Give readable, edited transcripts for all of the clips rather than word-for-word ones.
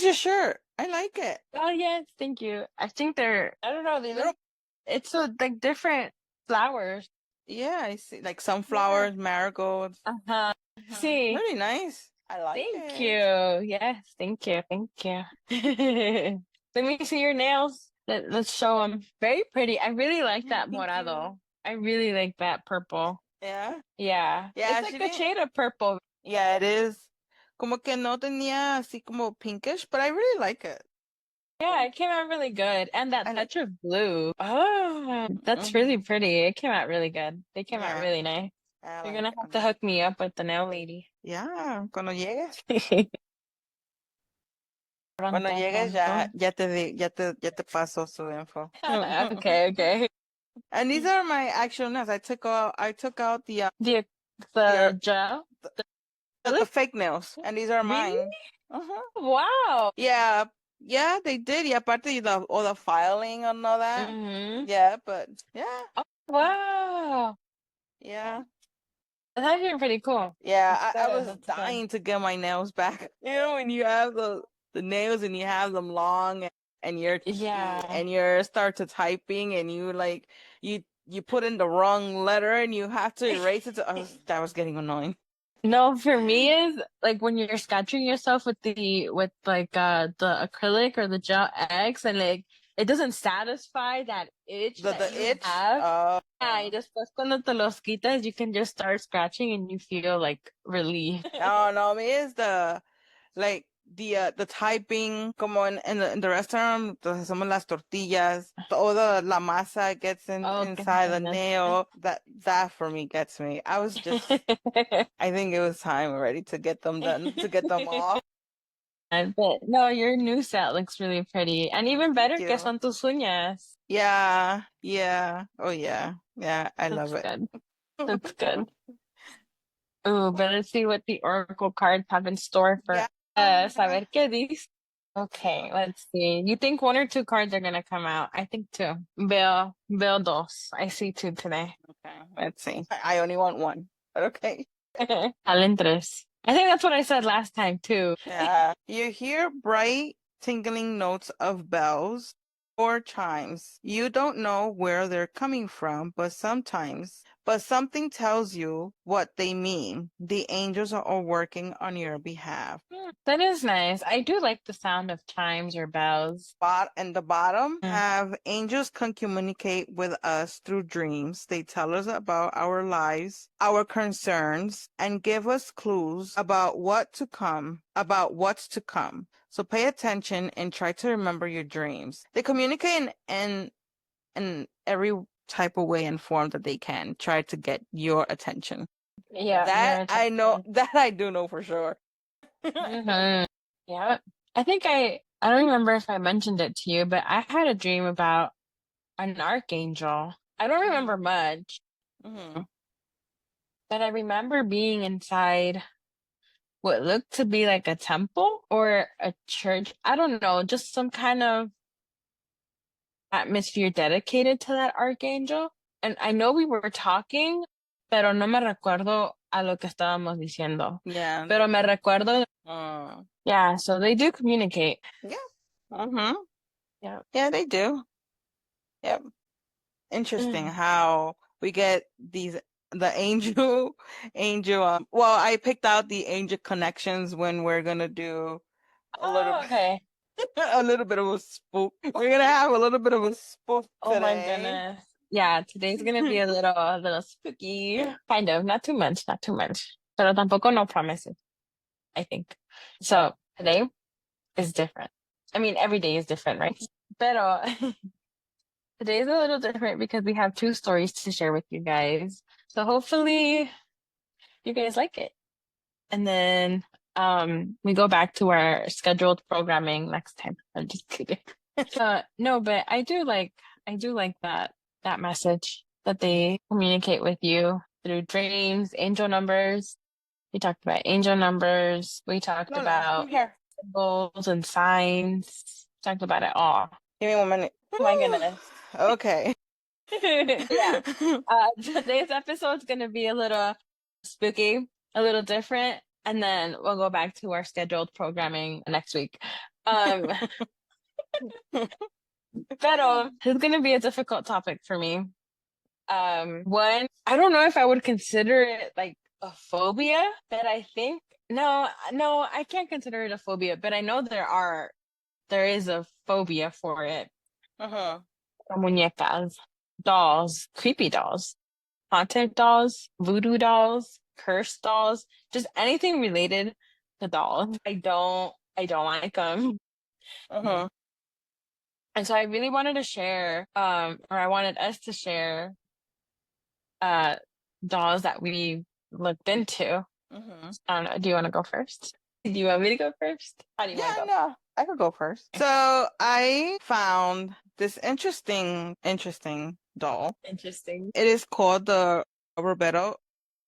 your shirt. I like it. Oh yes, thank you. I think they're, I don't know, they Little, look, it's so like different flowers. yeah, I see. Like Yeah. sunflowers, marigolds. Uh-huh. See, Really nice. I like thank it. you. Yes, thank you. Thank you. Let me see your nails. Let's show them. Very pretty. I really like that Thank you. morado. I really like that purple. Yeah. Yeah. Yeah, It's she like a didn't. shade of purple. Yeah, it is. Como que no tenía así como pinkish, but I really like it. Yeah, it came out really good. And that I like. touch of blue. Oh, that's really Mhm. pretty. It came out really good. They came out Yeah, really nice. I You're like gonna it. have to hook me up with the nail lady. Yeah, cuando llegues. Cuando Pronto, llegues pronto. ya te paso su info. Okay, okay. And these are my actual nails. I took out The the the gel? the Really? fake nails, and these are Really? mine. Uh-huh. Wow. Yeah, yeah, they did. Yeah, aparte all the filing and all that. Mm-hmm. Yeah, but yeah, Oh, wow. yeah, That's actually pretty cool. yeah. That's I good. was That's good. dying to get my nails back. You know, when you have the nails and you have them long and Yeah. you're start to typing and you like you put in the wrong letter and you have to erase it. That was getting annoying. No, for me is like when you're scratching yourself with the acrylic or the gel X and like it doesn't satisfy that itch The that you itch. have. Oh. Yeah, y después cuando te los quitas, you can just start scratching and you feel like relief. No, no, me is like the typing como in the restaurant entonces hacemos las tortillas toda la masa gets Oh, qué inside the ganas. nail that for me gets me. I think it was time already to get them done to get them off. But no, your new set looks really pretty. And even Thank better que you. son tus uñas. Yeah, yeah, oh yeah, yeah, I love That's it. good. That's good. Ooh, but let's see what the Oracle cards have in store for Yeah. us. A ver qué dice. Okay, let's see. You think one or two cards are gonna come out? I think two. Veo dos. I see two today. Okay, let's see. I only want one, but okay. Salen tres. I think that's what I said last time too. Yeah. You hear bright, tingling notes of bells or chimes. You don't know where they're coming from, but something tells you what they mean. The angels are all working on your behalf. That is nice. I do like the sound of chimes or bells. In the bottom Mm. have angels can communicate with us through dreams. They tell us about our lives, our concerns, and give us clues about what's to come. So pay attention and try to remember your dreams. They communicate in every type of way and form that they can. Try to get your attention. Yeah, That your I know, attention. that I do know for sure. Hmm. Yeah. I think I don't remember if I mentioned it to you, but I had a dream about an archangel. I don't remember much, Mhm. but I remember being inside what looked to be like a temple or a church. I don't know, just some kind of atmosphere dedicated to that archangel. And I know we were talking, pero no me recuerdo a lo que estábamos diciendo. Yeah. Pero me recuerdo, Uh, yeah, so they do communicate. yeah. Mm-hmm. Yeah. Yeah, they do. Yep. Interesting Mm. how we get the angel well, I picked out the angel connections when we're gonna do a little Oh, okay. a little bit of a spook. We're gonna have a little bit of a spook Oh my today. goodness. Yeah, today's gonna be a little spooky. Kind of, not too much, not too much. Pero tampoco no promises, I think. So today is different. I mean, every day is different, right? Pero today's a little different because we have two stories to share with you guys. So hopefully you guys like it. And then we go back to our scheduled programming next time. I'm just kidding. No, but I do like that message that they communicate with you through dreams, angel numbers. We talked about angel numbers. We talked Lola, come about here. symbols and signs. Talked about it all. Give me 1 minute. Oh my goodness. Okay. Yeah. Today's episode is gonna be a little spooky, a little different, and then we'll go back to our scheduled programming next week. Um, pero it's gonna be a difficult topic for me. One, I don't know if I would consider it like a phobia, but I think no, I can't consider it a phobia, but I know there is a phobia for it. Uh-huh. Muñecas, dolls, creepy dolls, haunted dolls, voodoo dolls, cursed dolls, just anything related to dolls. I don't like them. Uh-huh. And so I really wanted to share, or I wanted us to share, uh, dolls that we looked into. Uh-huh. I don't know. Do you want to go first? Do you want me to go first? How do you want Yeah, to go? no, I could go first. So I found this interesting doll. Interesting. It is called the Roberto,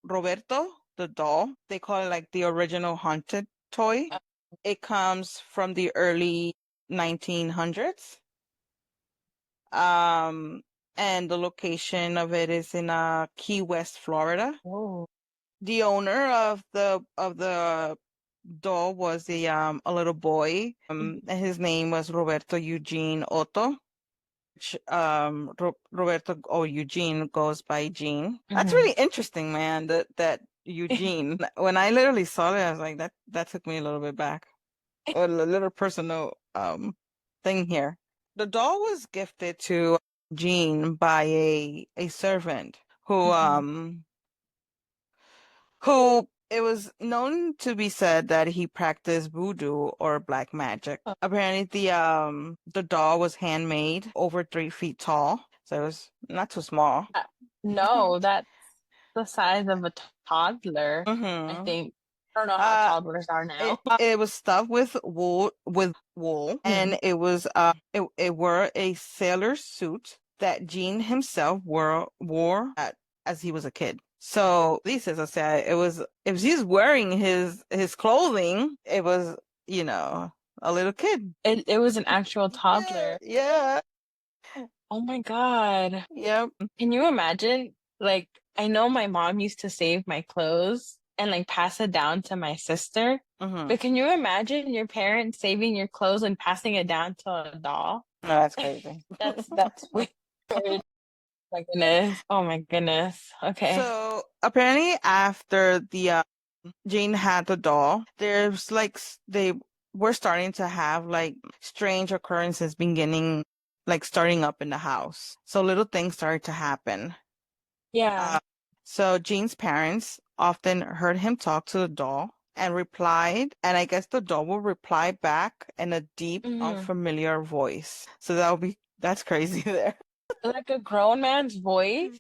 the doll. They call it like the original haunted toy. Uh, It comes from the early 1900s. Um, and the location of it is in Key West, Florida. oh. The owner of the doll was a little boy. And his name was Roberto Eugene Otto. Roberto or Eugene goes by Gene. That's Mhm. really interesting, man. That Eugene. When I literally saw it, I was like, that took me a little bit back. A little personal thing here. The doll was gifted to Gene by a servant Mhm. who it was known to be said that he practiced voodoo or black magic. Oh, Apparently the doll was handmade, over 3 feet tall, so it was not too small. uh, no, that's the size of a toddler, I Mm-hmm. think. I don't know how Uh, toddlers are it now. it was stuffed with wool, Mhm. and it wore a sailor suit that Gene himself wore as he was a kid. So at least as I said, it was if he's wearing his clothing, it was, a little kid. It was an actual Yeah, toddler. yeah, Oh my God. yep. Can you imagine? Like, I know my mom used to save my clothes and like pass it down to my sister. Mm-hmm. But can you imagine your parents saving your clothes and passing it down to a doll? No, that's crazy. That's weird. My goodness. Oh my goodness. Okay. So apparently after the Jane had the doll, there's like they were starting to have like strange occurrences beginning, like starting up in the house. So little things started to happen. Yeah. Uh, so Jean's parents often heard him talk to the doll and replied, and I guess the doll will reply back in a deep, Hmm. unfamiliar voice. So that's crazy there. Like a grown man's voice,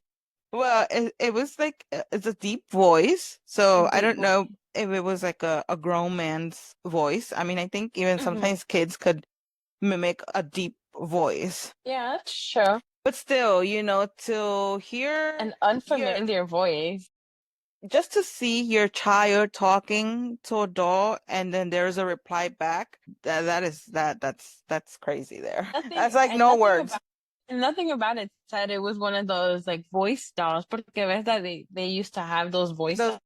Well, it was like it's a deep voice, a so I deep don't voice. know if it was like a grown man's voice. I mean, I think even Hmm. sometimes kids could mimic a deep voice, Yeah, that's true. but still, to hear An your unfamiliar voice. just to see your child talking to a doll and then there's a reply back, that's crazy there. Nothing That's like and no nothing words. about and nothing about it said it was one of those like voice dolls. Porque ves that they used to have those voice Those, dolls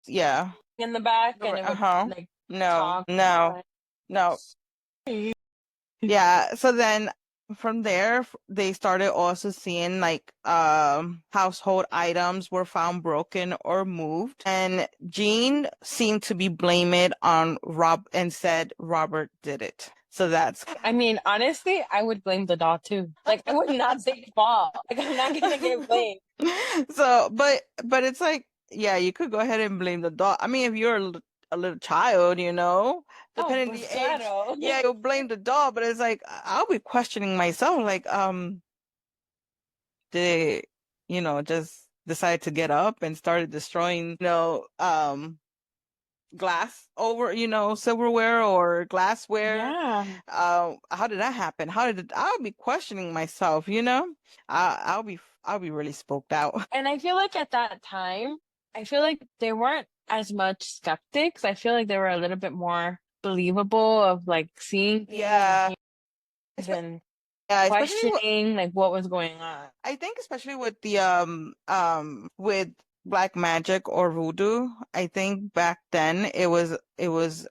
yeah. in the back and it would Uh-huh. like No, talk. no, no. Yeah, so then from there they started also seeing like household items were found broken or moved, and Jean seemed to be blame it on Rob and said Robert did it. So that's I mean, honestly, I would blame the doll too. Like I would not take fault. Like I'm not gonna get blamed. so but it's like, yeah, you could go ahead and blame the dog. I mean, if you're a little child, Oh, depending pues the age, claro. yeah, you'll blame the dog, but it's like I'll be questioning myself, like, they, just decided to get up and started destroying, glass over, silverware or glassware. Yeah. How did that happen? I'll be questioning myself, I'll be really spooked out. And I feel like at that time, I feel like they weren't as much skeptics. I feel like they were a little bit more believable of like seeing things and Yeah. hearing things and Yeah, especially questioning like what was going on. I think especially with the with black magic or voodoo. I think back then it was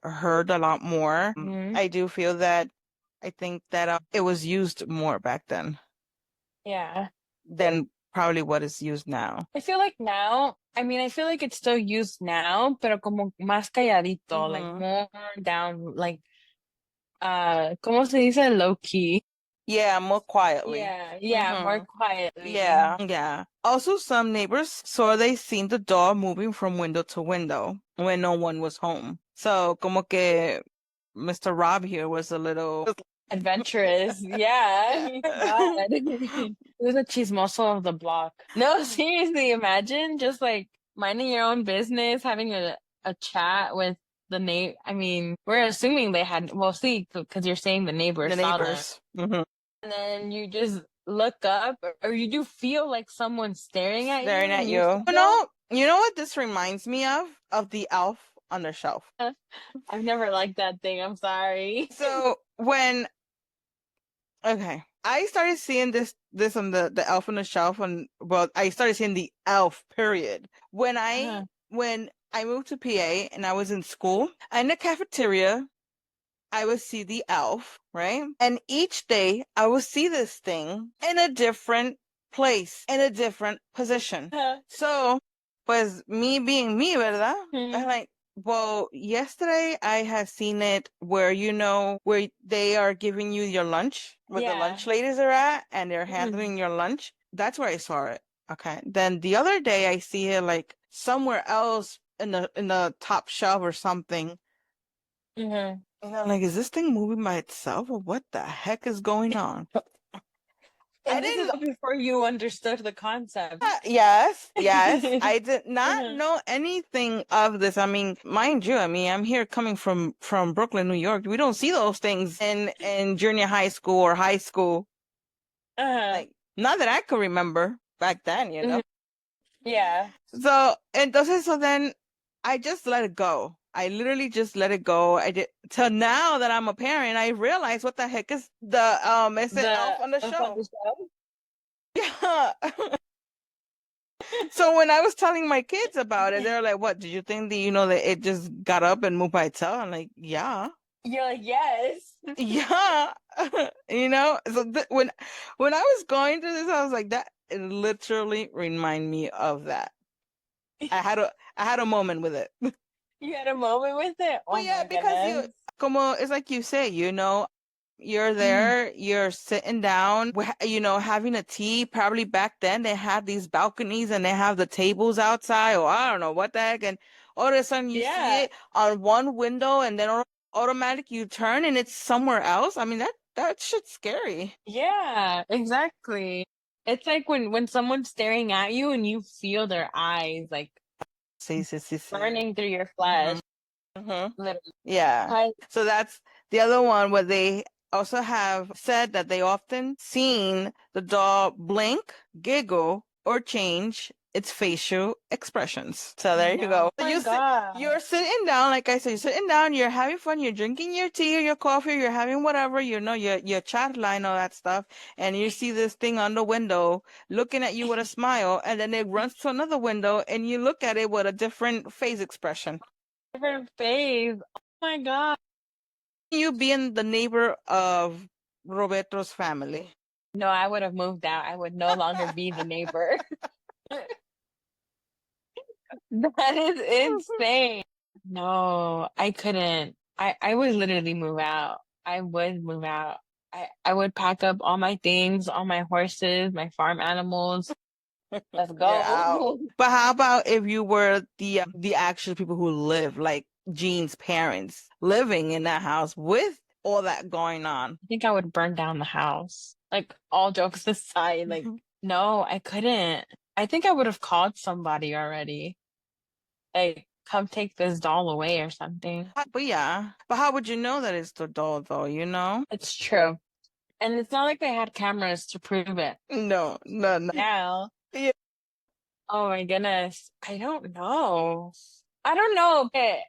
heard a lot more. Mhm. I do feel that I think that it was used more back then Yeah. than probably what is used now. I feel like now, I mean, I feel like it's still used now, pero como más calladito, like Hmm. more down, like, ¿cómo se dice? Low key. Yeah, more quietly. Yeah, more Hmm. quietly. Yeah, yeah. Also, some neighbors saw they seen the dog moving from window to window when no one was home. So, como que Mr. Rob here was a little Adventurous. Yeah. God. It was a chismoso of the block. No, seriously, imagine just like minding your own business, having a chat with the neighbor. I mean, we're assuming they had, well, see, because you're saying the the neighbors saw them. neighbors. Hmm. And then you just look up, or you do feel like someone's staring at you, Staring at and you you. feel, You know what this reminds me of? Of the elf on the shelf. I've never liked that thing. I'm sorry. So when okay, I started seeing this on the elf on the shelf, and well, I started seeing the elf period when I moved to PA and I was in school in the cafeteria. I would see the elf, right? And each day I would see this thing in a different place, in a different position. So, pues me being me, ¿verdad? I'm like, well, yesterday I had seen it where, where they are giving you your lunch, where the Yeah. lunch ladies are at, and they're handling your lunch. That's where I saw it. Okay. Then the other day I see it like somewhere else in the top shelf or something. Mhm. And I'm like, is this thing moving by itself or what the heck is going on? I And this is didn't. all before you understood the concept. Yes, yes. I did not Mhm. know anything of this. I mean, mind you, I mean, I'm here coming from Brooklyn, New York. We don't see those things in junior high school or high school. Uh-huh. Like, not that I could remember back then, you know. Mhm. Yeah. So then I just let it go. I literally just let it go. I did till now that I'm a parent, I realize what the heck is is it The Elf on the up on Shelf? the shelf? Yeah. So when I was telling my kids about it, they're like, "What? Did you think that it just got up and moved by itself?" I'm like, "Yeah, You're like, yes. yeah." So when I was going through this, I was like, "That it literally remind me of that." I had a moment with it. You had a moment with it? Well, Oh yeah, my because goodness. como it's like you say, you're Mhm. there, you're sitting down, having a tea. Probably back then they had these balconies and they have the tables outside, or I don't know what the heck. And all of a sudden you see Yeah. it on one window, and then automatic you turn and it's somewhere else. I mean, that shit's scary. Yeah, exactly. It's like when someone's staring at you and you feel their eyes like Sí, sí, sí, sí. burning through your Hmm. flesh. Hmm. Literally. Yeah. I- So that's the other one where they also have said that they often seen the doll blink, giggle, or change its facial expressions. So there you go. Oh my You're God. sitting down, like I said, you're sitting down, you're having fun, you're drinking your tea or your coffee, you're having whatever, your chat line, all that stuff, and you see this thing on the window looking at you with a smile, and then it runs to another window and you look at it with a different face expression. Different phase. Oh my God. You being the neighbor of Roberto's family. No, I would have moved out. I would no longer be the neighbor. That is insane. No, I couldn't. I would literally move out. I would move out. I would pack up all my things, all my horses, my farm animals. Let's You're out. go. But how about if you were the actual people who live, like Jean's parents, living in that house with all that going on? I think I would burn down the house. Like all jokes aside, like no, I couldn't. I think I would have called somebody already. Like, come take this doll away or something. But yeah, but how would you know that it's the doll though, you know? It's true. And it's not like they had cameras to prove it. No, no, no. Now, Yeah. oh my goodness. I don't know. I don't know, but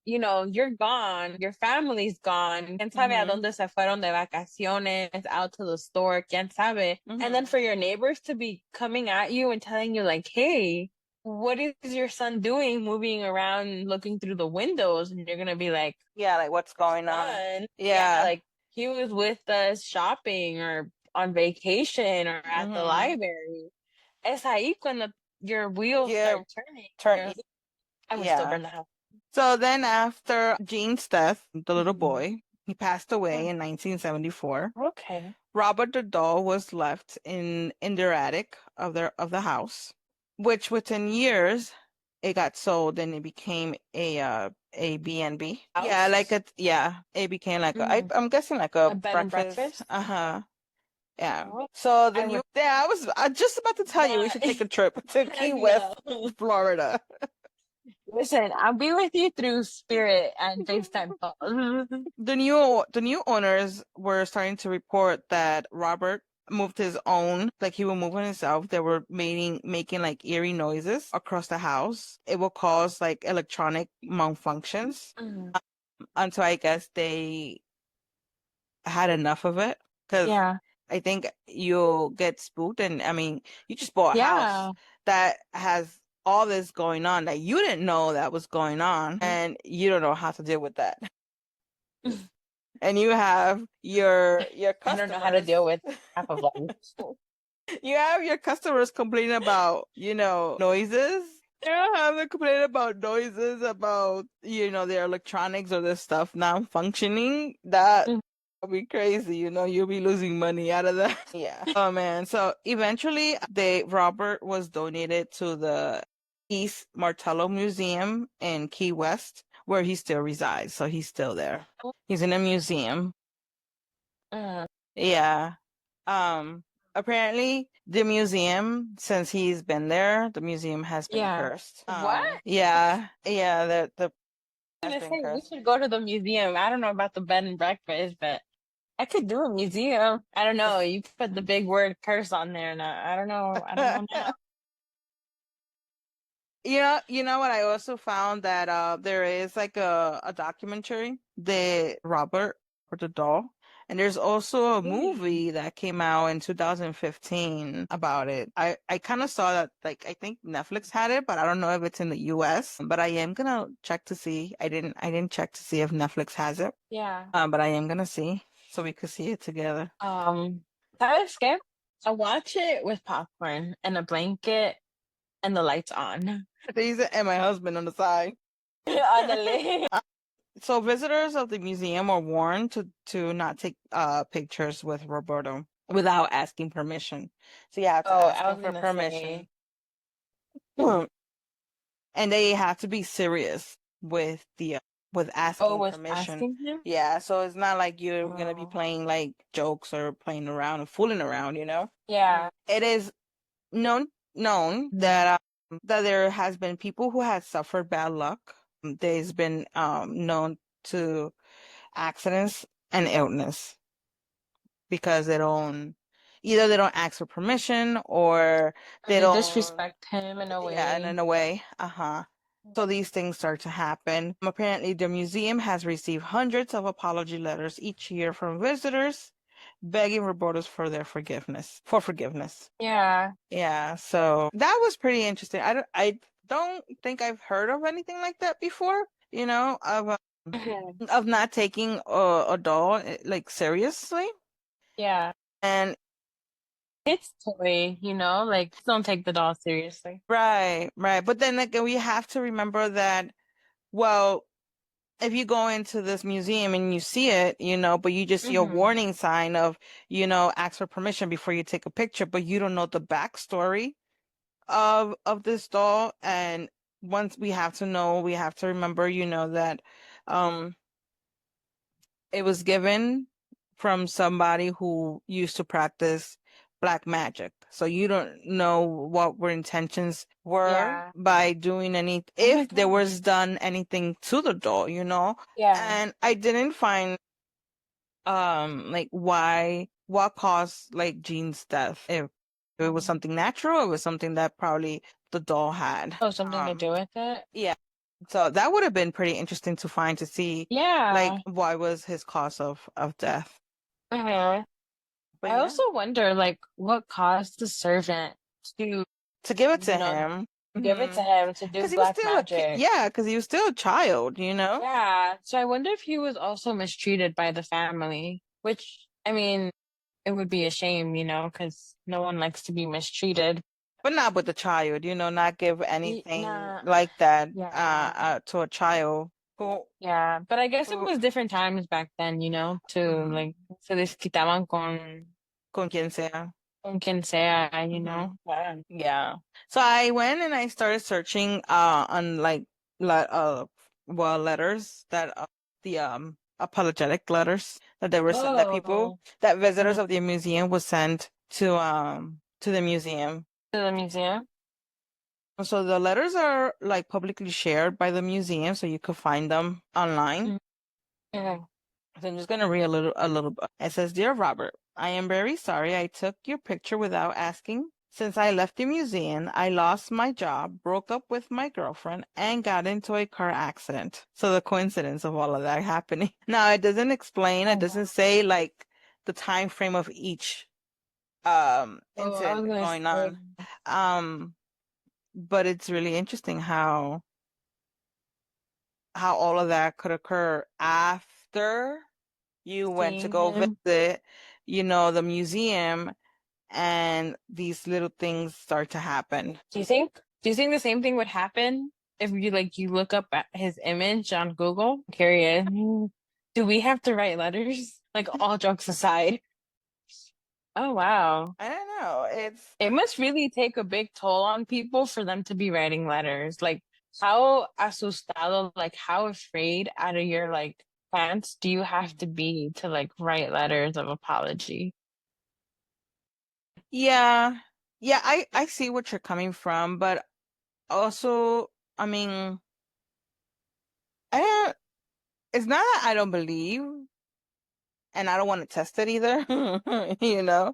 you're gone. Your family's gone. ¿Quién sabe a Hmm. dónde se fueron de vacaciones, out to the store? ¿Quién sabe? And then Hmm. for your neighbors to be coming at you and telling you like, hey, what is your son doing moving around looking through the windows? And you're gonna be like, Yeah, like what's going on? son, yeah, Yeah. like he was with us shopping or on vacation or at the Mm-hmm. library. Es ahí cuando your wheels Yeah, start turning. turn. I would still Yeah. burn the house. So then after Gene's death, the little Mhm. boy, he passed away in 1974. Okay. Robert the doll was left in their attic of the house, which within years it got sold and it became a B&B. Yeah, like House? it became like Mhm. I'm guessing like a A bed and breakfast. breakfast? Uh-huh. Yeah. Oh, So the I new would yeah, I just about to tell you we not. should take a trip to Key No. West, Florida. Listen, I'll be with you through spirit and FaceTime calls. The new owners were starting to report that Robert moved his own, like he would move on himself. They were making like eerie noises across the house. It will cause like electronic malfunctions Mhm. until I guess they had enough of it. Because Yeah. I think you'll get spooked, and I mean, you just bought a house Yeah. that has all this going on that you didn't know that was going on, and you don't know how to deal with that. And you have your I don't know how to customers deal with half of life. you have your customers complaining about noises. You have them complaining about noises about their electronics or their stuff not functioning. That would be crazy. You'll be losing money out of that. Yeah. Oh man. So eventually they Robert was donated to the East Martello Museum in Key West, where he still resides. So he's still there. He's in a museum. Uh, Yeah. Apparently the museum, since he's been there, the museum has been yeah. cursed. What? Yeah, the I has was gonna been say we cursed. should go to the museum. I don't know about the bed and breakfast, but I could do a museum. I don't know. You put the big word curse on there, and I don't know. I don't know now. You know what? I also found that there is like a documentary, the Robert or the doll, and there's also a Really? movie that came out in 2015 about it. I kind of saw that, like I think Netflix had it, but I don't know if it's in the US. But I am gonna check to see. I didn't check to see if Netflix has it. Yeah. But I am gonna see so we could see it together. ¿Sabes qué? I watch it with popcorn and a blanket and the lights on. These and my husband on the side. Ándale. So visitors of the museum are warned to not take pictures with Roberto without asking permission. So you have to Oh, ask I him was for gonna permission. say. And they have to be serious with Oh, asking was permission. asking him? Yeah, so it's not like you're gonna be Oh. playing like jokes or playing around and fooling around. Yeah. It is known that there has been people who have suffered bad luck. There's been known to accidents and illness because they don't ask for permission or Or they they don't disrespect him in a yeah, and way. in a way. So these things start to happen. Apparently the museum has received hundreds of apology letters each year from visitors begging reporters for forgiveness. Yeah. Yeah, so that was pretty interesting. I don't think I've heard of anything like that before, Mhm. of not taking a doll like seriously. Yeah. And It's toy, like don't take the doll seriously. right, right. But then again, we have to remember that, well, if you go into this museum and you see it, but you just see a Hmm. warning sign of, ask for permission before you take a picture, but you don't know the backstory of this doll. And once we have to remember, that um it was given from somebody who used to practice black magic. So you don't know what were intentions were Yeah. by doing Oh my if there God. was done anything to the doll. Yeah. And I didn't find like what caused like Jean's death. If it was Mhm. something natural, it was something that probably the doll had. Oh, something to do with it? Yeah. So that would have been pretty interesting to find to see like Yeah. why was his cause of death. Mhm. But I yeah, also wonder, like, what caused the servant to, to give it to you know, him. give it to Mhm. him to do Because he was black still a kid. magic. Yeah, because he was still a child, you know? Yeah. So I wonder if he was also mistreated by the family, which, I mean, it would be a shame, because no one likes to be mistreated. But not with the child, not give anything Nah, like that yeah. to a child Yeah. But I guess it who was different times back then, to mhm, like, se desquitaban con quien sea. con quien sea, Hmm. Yeah. Yeah. So I went and I started searching on like letters that the apologetic letters that they were sent that people Oh, that visitors mhm. of the museum was sent to the museum. To the museum. So the letters are like publicly shared by the museum, so you could find them online. Mm, okay. So I'm just gonna read a little bit. It says, "Dear Robert, I am very sorry I took your picture without asking. Since I left the museum, I lost my job, broke up with my girlfriend, and got into a car accident." So the coincidence of all of that happening. Now it doesn't explain, it Oh, doesn't wow. say like the time frame of each Oh, I was incident gonna going say, on. Um, but it's really interesting how all of that could occur after you went to seeing go him. visit, the museum, and these little things start to happen. Do you think the same thing would happen if you look up at his image on Google? Curious. Do we have to write letters? Like all jokes aside. Oh wow. I don't know. It's It must really take a big toll on people for them to be writing letters. Like how asustado, like how afraid out of your pants do you have to be to write letters of apology? yeah. Yeah, I see what you're coming from, but also, I mean, I don't, it's not that I don't believe and I don't want to test it either, you know.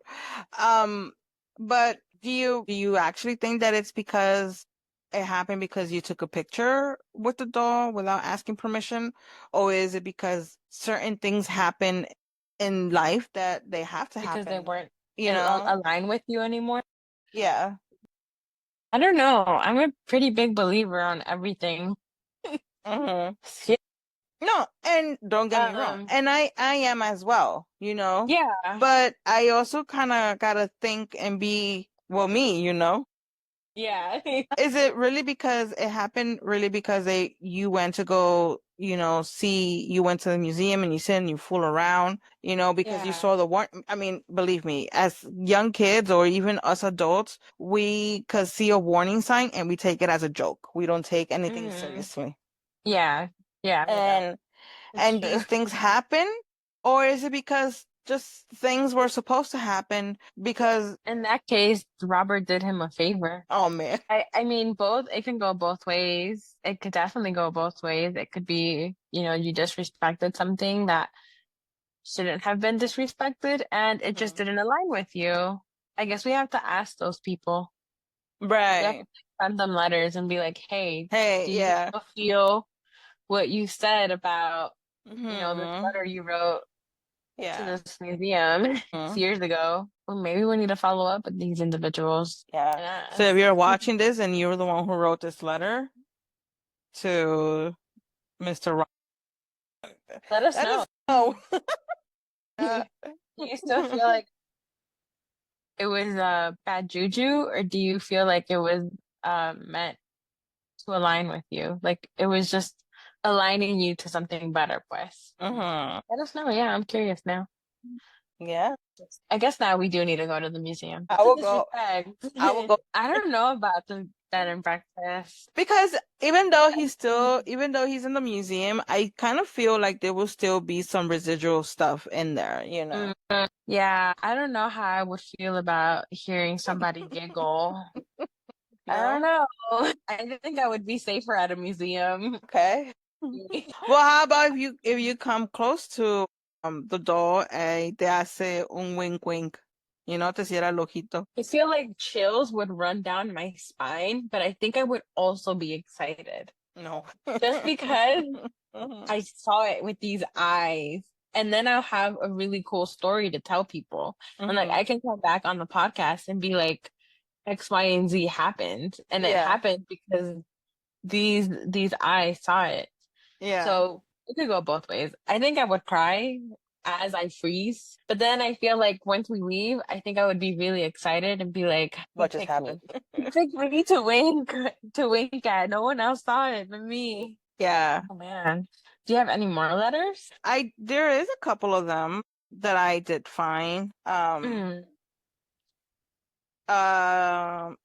Um, but do you actually think that it's because it happened because you took a picture with the doll without asking permission, or is it because certain things happen in life that they have to Because they happen? weren't You know? aligned with you anymore? Yeah. I don't know. I'm a pretty big believer on everything. Hmm. Yeah. No, and don't get me wrong, Um, and I am as well, yeah, but I also kind of gotta think and be well me. yeah, Is it really because it happened really because you went to go, you went to the museum and you sit and you fool around, because you yeah. saw the one, I mean, believe me, as young kids or even us adults, we could see a warning sign and we take it as a joke. We don't take anything Mm, seriously. yeah, yeah, I know. And It's and true. these things happen, or is it because just things were supposed to happen because In that case, Robert did him a favor. oh man. I mean, it can go both ways. It could definitely go both ways. It could be, you disrespected something that shouldn't have been disrespected and it just Mhm. didn't align with you. I guess we have to ask those people. We have to Right. send them letters and be like, hey, Hey, do you yeah. still feel what you said about, this Hmm. letter you wrote to Yeah. this museum Mhm. years ago? Well, maybe we need to follow up with these individuals Yeah. and So if ask. you're watching this and you're the one who wrote this letter to Mr. Rock, Let us let know. us know. Do Uh, you still feel like it was bad juju, or do you feel like it was meant to align with you? Like it was just aligning you to something better, pues. mhm. Let us know. Yeah, I'm curious now. Yeah. I guess now we do need to go to the museum. I That's a will go. disrespect. I will go. I don't know about the bed and breakfast. Because even though he's in the museum, I kind of feel like there will still be some residual stuff in there. Mm, yeah, I don't know how I would feel about hearing somebody giggle. I don't No? know. I think I would be safer at a museum. Okay. Well, how about if you come close to the door te hace un wink wink, te cierra el ojito. I feel like chills would run down my spine, but I think I would also be excited No. just because Mhm. I saw it with these eyes. And then I'll have a really cool story to tell people. And Mhm. I can come back on the podcast and be like, X, Y, and Z happened. And it happened because these eyes saw it. Yeah. So it could go both ways. I think I would cry as I freeze, but then I feel like once we leave, I think I would be really excited and be like, "He What just picked me. happened? He picked me to wink at. No one else saw it but me." Yeah. Oh man. Do you have any more letters? There is a couple of them that I did find. Mm.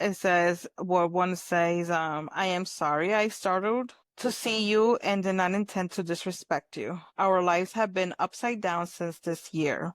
It says, well, one says, I am sorry I startled to see you and did not intend to disrespect you. Our lives have been upside down since this year.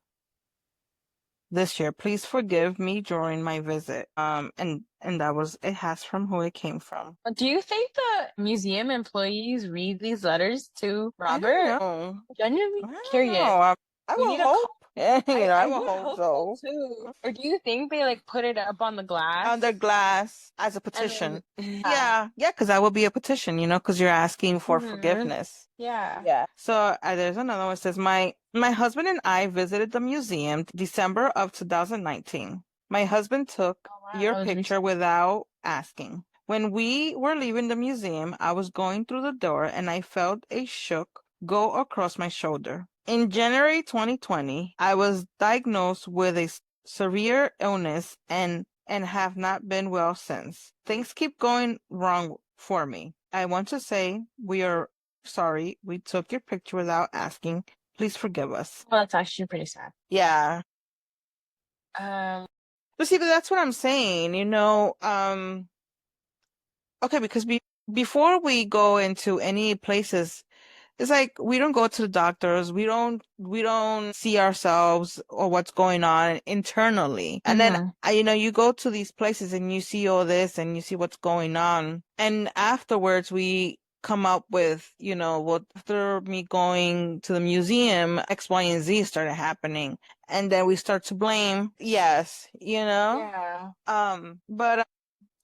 This year, please forgive me during my visit. And that was, it has from who it came from. Do you think the museum employees read these letters to I don't Robert? know. Genuinely I don't curious. know. I We will need a hope. call. Yeah, I I will would hope hope so so. too. Or do you think they like put it up on the glass Under glass as a and petition. then Yeah, because that would be a petition, because you're asking for Mhm. forgiveness. Yeah. Yeah. So there's another one that says, my husband and I visited the museum December of 2019. My husband took Oh wow, your that was picture recent. without asking. When we were leaving the museum, I was going through the door and I felt a shook go across my shoulder. In January 2020, I was diagnosed with a severe illness and have not been well since. Things keep going wrong for me. I want to say we are sorry we took your picture without asking. Please forgive us. Well, that's actually pretty sad. Yeah. Um, But that's what I'm saying, okay, because before we go into any places, it's like we don't go to the doctors. We don't see ourselves or what's going on internally. And then mhm. you go to these places and you see all this and you see what's going on. And afterwards we come up with, well, after me going to the museum, X, Y, and Z started happening. And then we start to blame. Yes, Yeah. but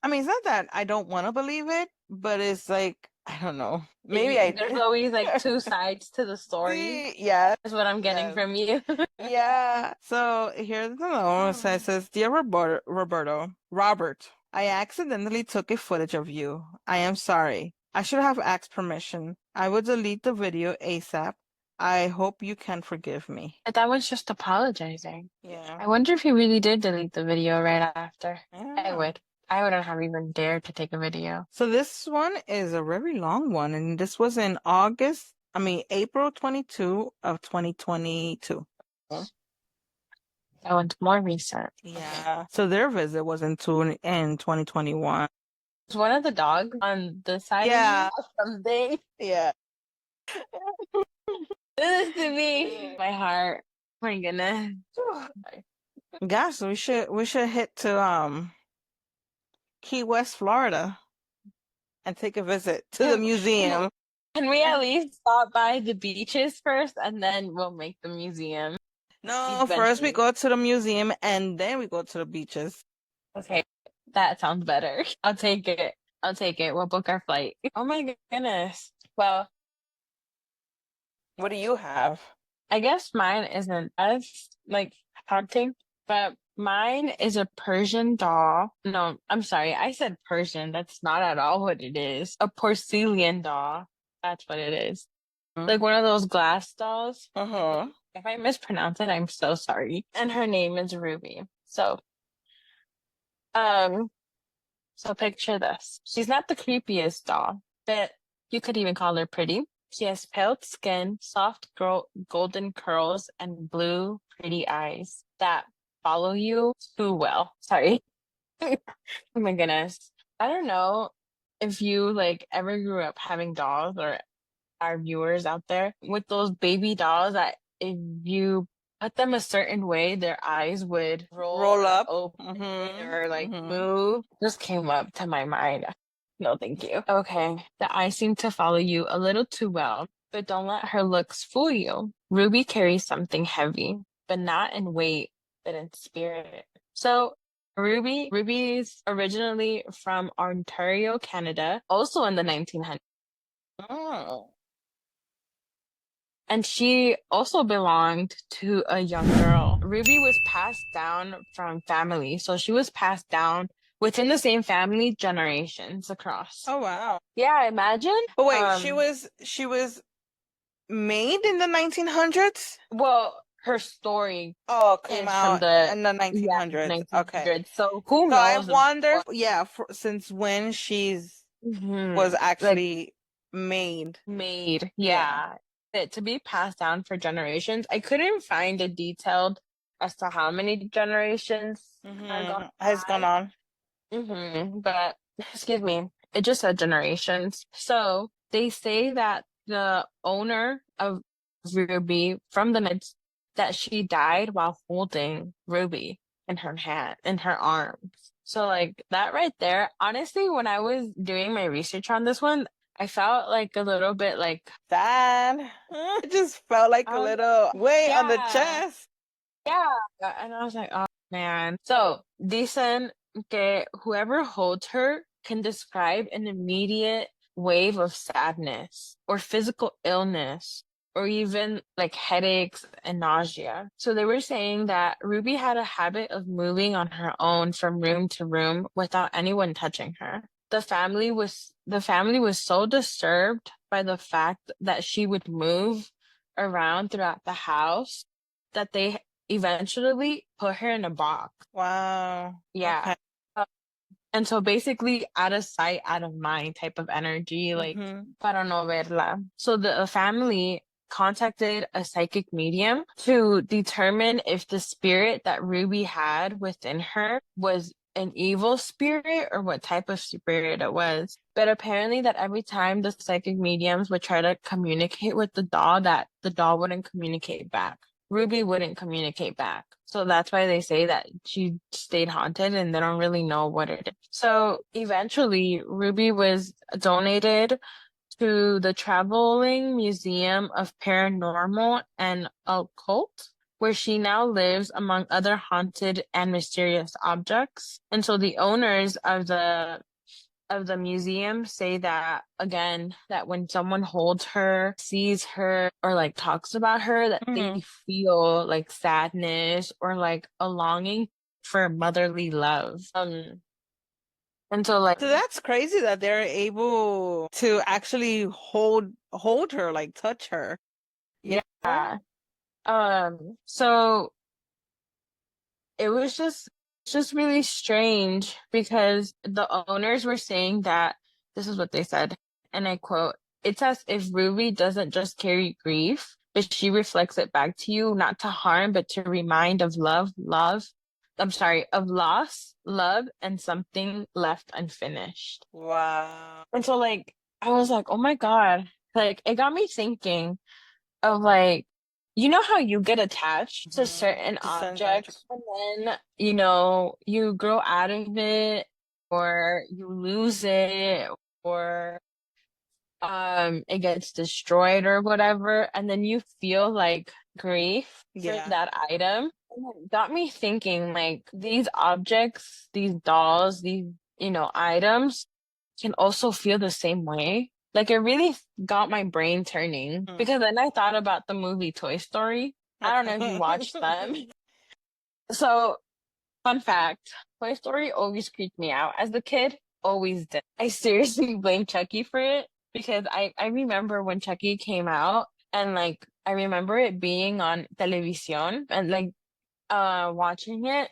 I mean, it's not that I don't want to believe it, but it's like, I don't know. Maybe There's always like two sides to the story. Yeah, Is what I'm getting yes. from you. Yeah. So here's another one. It says, Dear Robert, I accidentally took a footage of you. I am sorry. I should have asked permission. I will delete the video ASAP. I hope you can forgive me. But that was just apologizing. Yeah. I wonder if he really did delete the video right after. I don't I know. would. I wouldn't have even dared to take a video. So this one is a very long one, and this was in April 22 of 2022. That one's more recent. Okay. Yeah. So their visit was in 2021. Was one of the dogs on this side Yeah. of something? Yeah. This to me. My heart. My goodness. Gosh, we should hit to Key West, Florida and take a visit to the museum. Can we at least stop by the beaches first and then we'll make the museum? No, first we go to the museum and then we go to the beaches. Okay, that sounds better. I'll take it. I'll take it. We'll book our flight. Oh my goodness. Well, What do you have? I guess mine isn't as like haunting, but mine is a Persian doll. No, I'm sorry. I said Persian. That's not at all what it is. A porcelain doll. That's what it is. Like one of those glass dolls. Uh-huh. If I mispronounce it, I'm so sorry. And her name is Ruby. Um, so picture this. She's not the creepiest doll, but you could even call her pretty. She has pale skin, soft golden curls, and blue, pretty eyes that follow you too well. Sorry. Oh my goodness. I don't know if you like ever grew up having dolls or our viewers out there with those baby dolls that if you put them a certain way, their eyes would roll Roll or up. open Mm-hmm. or like Mm-hmm. move. Just came up to my mind. No, thank you. Okay. The eyes seem to follow you a little too well, but don't let her looks fool you. Ruby carries something heavy, but not in weight, but in spirit. So Ruby's originally from Ontario, Canada, also in the 1900s. Oh. And she also belonged to a young girl. Ruby was passed down from family. So she was passed down within the same family, generations across. Oh wow. Yeah, imagine. But wait, she was made in the 1900s? Well, her story Oh, came is from out the, in the yeah, 1900s. Okay. 1900s. So who So I knows wonder, what, yeah, since when she's was like actually made. made. Yeah. Yeah. It to be passed down for generations. I couldn't find a detailed as to how many generations have gone Has gone by. on. But excuse me, it just said generations. So they say that the owner of Ruby from the mid that she died while holding Ruby in her hand, in her arms. So like that right there, honestly, when I was doing my research on this one, I felt like a little bit like Sad. It just felt like I a was little weight on the yeah. chest. Yeah. And I was like, oh man. So dicen que whoever holds her can describe an immediate wave of sadness or physical illness or even like headaches and nausea. So they were saying that Ruby had a habit of moving on her own from room to room without anyone touching her. The family was so disturbed by the fact that she would move around throughout the house that they eventually put her in a box. Wow. Yeah. Okay. Uh, And so basically out of sight, out of mind type of energy, like Mm-hmm. para no verla. So the family contacted a psychic medium to determine if the spirit that Ruby had within her was an evil spirit or what type of spirit it was. But apparently that every time the psychic mediums would try to communicate with the doll, that the doll wouldn't communicate back. Ruby wouldn't communicate back. So that's why they say that she stayed haunted and they don't really know what it is. So eventually, Ruby was donated to the Traveling Museum of Paranormal and Occult, where she now lives among other haunted and mysterious objects. And so the owners of the museum say that again, that when someone holds her, sees her, or like talks about her, that Mm-hmm. they feel like sadness or like a longing for motherly love. And so like So that's crazy that they're able to actually hold her, like touch her. You know? yeah. So it was just really strange because the owners were saying that this is what they said, and I quote, "It's as if Ruby doesn't just carry grief, but she reflects it back to you, not to harm, but to remind of of loss, love, and something left unfinished." Wow. And so like I was like, oh my God. Like it got me thinking of like, you know how you get attached to certain To send that. objects and then, you grow out of it or you lose it or it gets destroyed or whatever, and then you feel like grief for Yeah. that item. And it got me thinking like these objects, these dolls, these, items can also feel the same way. Like it really got my brain turning Mm. because then I thought about the movie Toy Story. I don't know if you watched Okay. them. So, fun fact, Toy Story always creeped me out as a kid. Always did. I seriously blame Chucky for it because I remember when Chucky came out and like I remember it being on televisión and like watching it,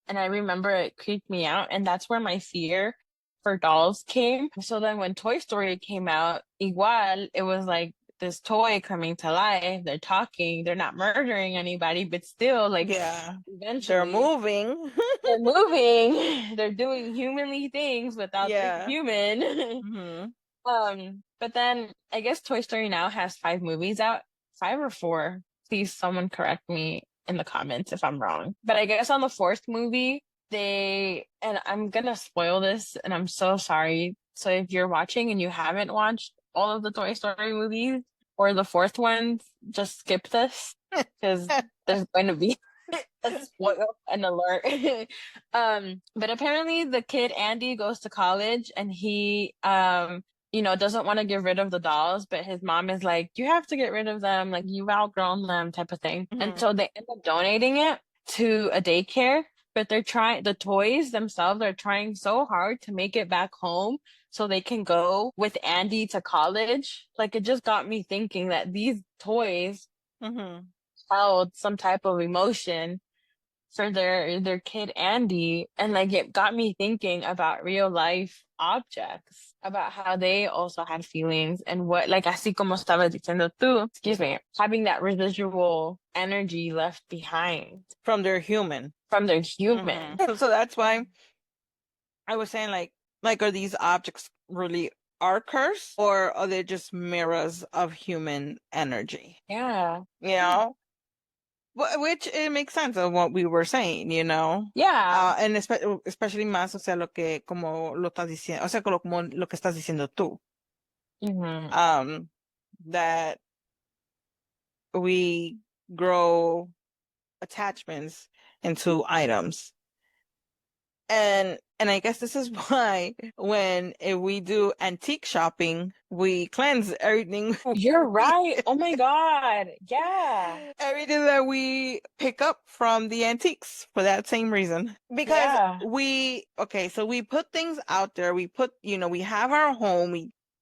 and I remember it creeped me out, and that's where my fear for dolls came. So then when Toy Story came out, igual, it was like this toy coming to life. They're talking, they're not murdering anybody, but still, like, Yeah. They're eventually moving. they're moving, they're doing humanly things without the Yeah. human. Hmm. But then I guess Toy Story now has 5 movies out, 5 or 4. Please, someone correct me in the comments if I'm wrong. But I guess on the fourth movie, and I'm gonna spoil this, and I'm so sorry. So if you're watching and you haven't watched all of the Toy Story movies or the fourth one, just skip this because there's going to be a spoil an alert. But apparently the kid Andy goes to college and he doesn't want to get rid of the dolls, but his mom is like, you have to get rid of them, like you've outgrown them type of thing. And Hmm. so they end up donating it to a daycare but the toys themselves are trying so hard to make it back home so they can go with Andy to college. Like it just got me thinking that these toys Mm-hmm. held some type of emotion for their kid Andy, and like it got me thinking about real life objects, about how they also had feelings and what, like así como estaba diciendo tú, excuse me, having that residual energy left behind From their human. from their Mm-hmm. human. So that's why I was saying like are these objects really our curse or are they just mirrors of human energy? Yeah. You know? Which it makes sense of what we were saying, you know. Yeah. And especially más, o sea, lo que como lo estás diciendo, o sea, como lo que estás diciendo tú, Hmm. um, that we grow attachments into items. And I guess this is why when if we do antique shopping, we cleanse everything You're right. Oh my God. Yeah. everything that we pick up from the antiques for that same reason. Because Yeah. so we put things out there. We put, we have our home.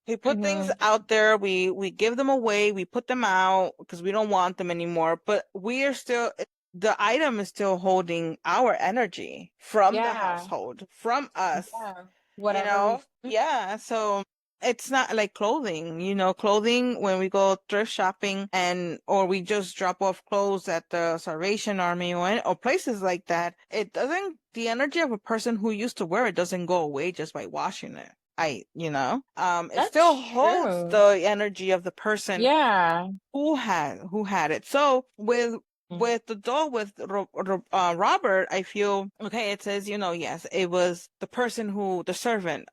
We put things Hmm. out there. We give them away. We put them out because we don't want them anymore. But we are still the item is still holding our energy from the Yeah. household, from us, Yeah. you Whatever we. know? Yeah. So it's not like clothing, clothing when we go thrift shopping or we just drop off clothes at the Salvation Army or places like that. The energy of a person who used to wear it doesn't go away just by washing it. It still That's holds true. the energy of the person Yeah. who had it. So with the doll with Robert, I feel okay. It says, yes, it was the person the servant,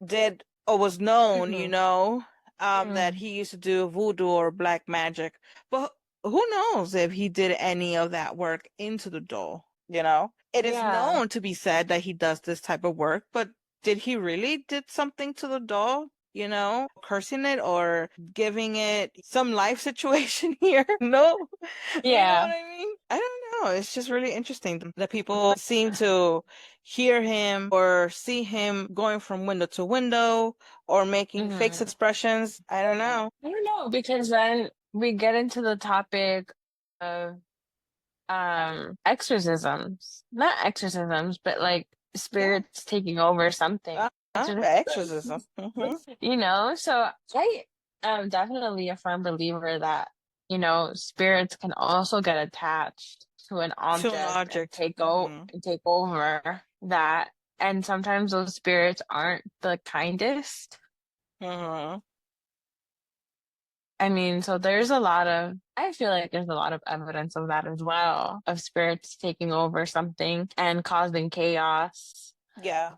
did or was known, Hmm. that Mm. he used to do voodoo or black magic. But who knows if he did any of that work into the doll, It is Yeah. known to be said that he does this type of work, but did he really did something to the doll? Cursing it or giving it some life situation here. No, you know what Yeah. I mean? I don't know. It's just really interesting that people seem to hear him or see him going from window to window or making face Hmm. expressions. I don't know. I don't know, because then we get into the topic of exorcisms. Not exorcisms, but like Yeah. spirits taking over something. Exorcism. Hmm. So I am definitely a firm believer that, spirits can also get attached to an To an object and object. Hmm. take over that. And sometimes those spirits aren't the kindest. Hmm. I mean, so I feel like there's a lot of evidence of that as well, of spirits taking over something and causing chaos. Yeah.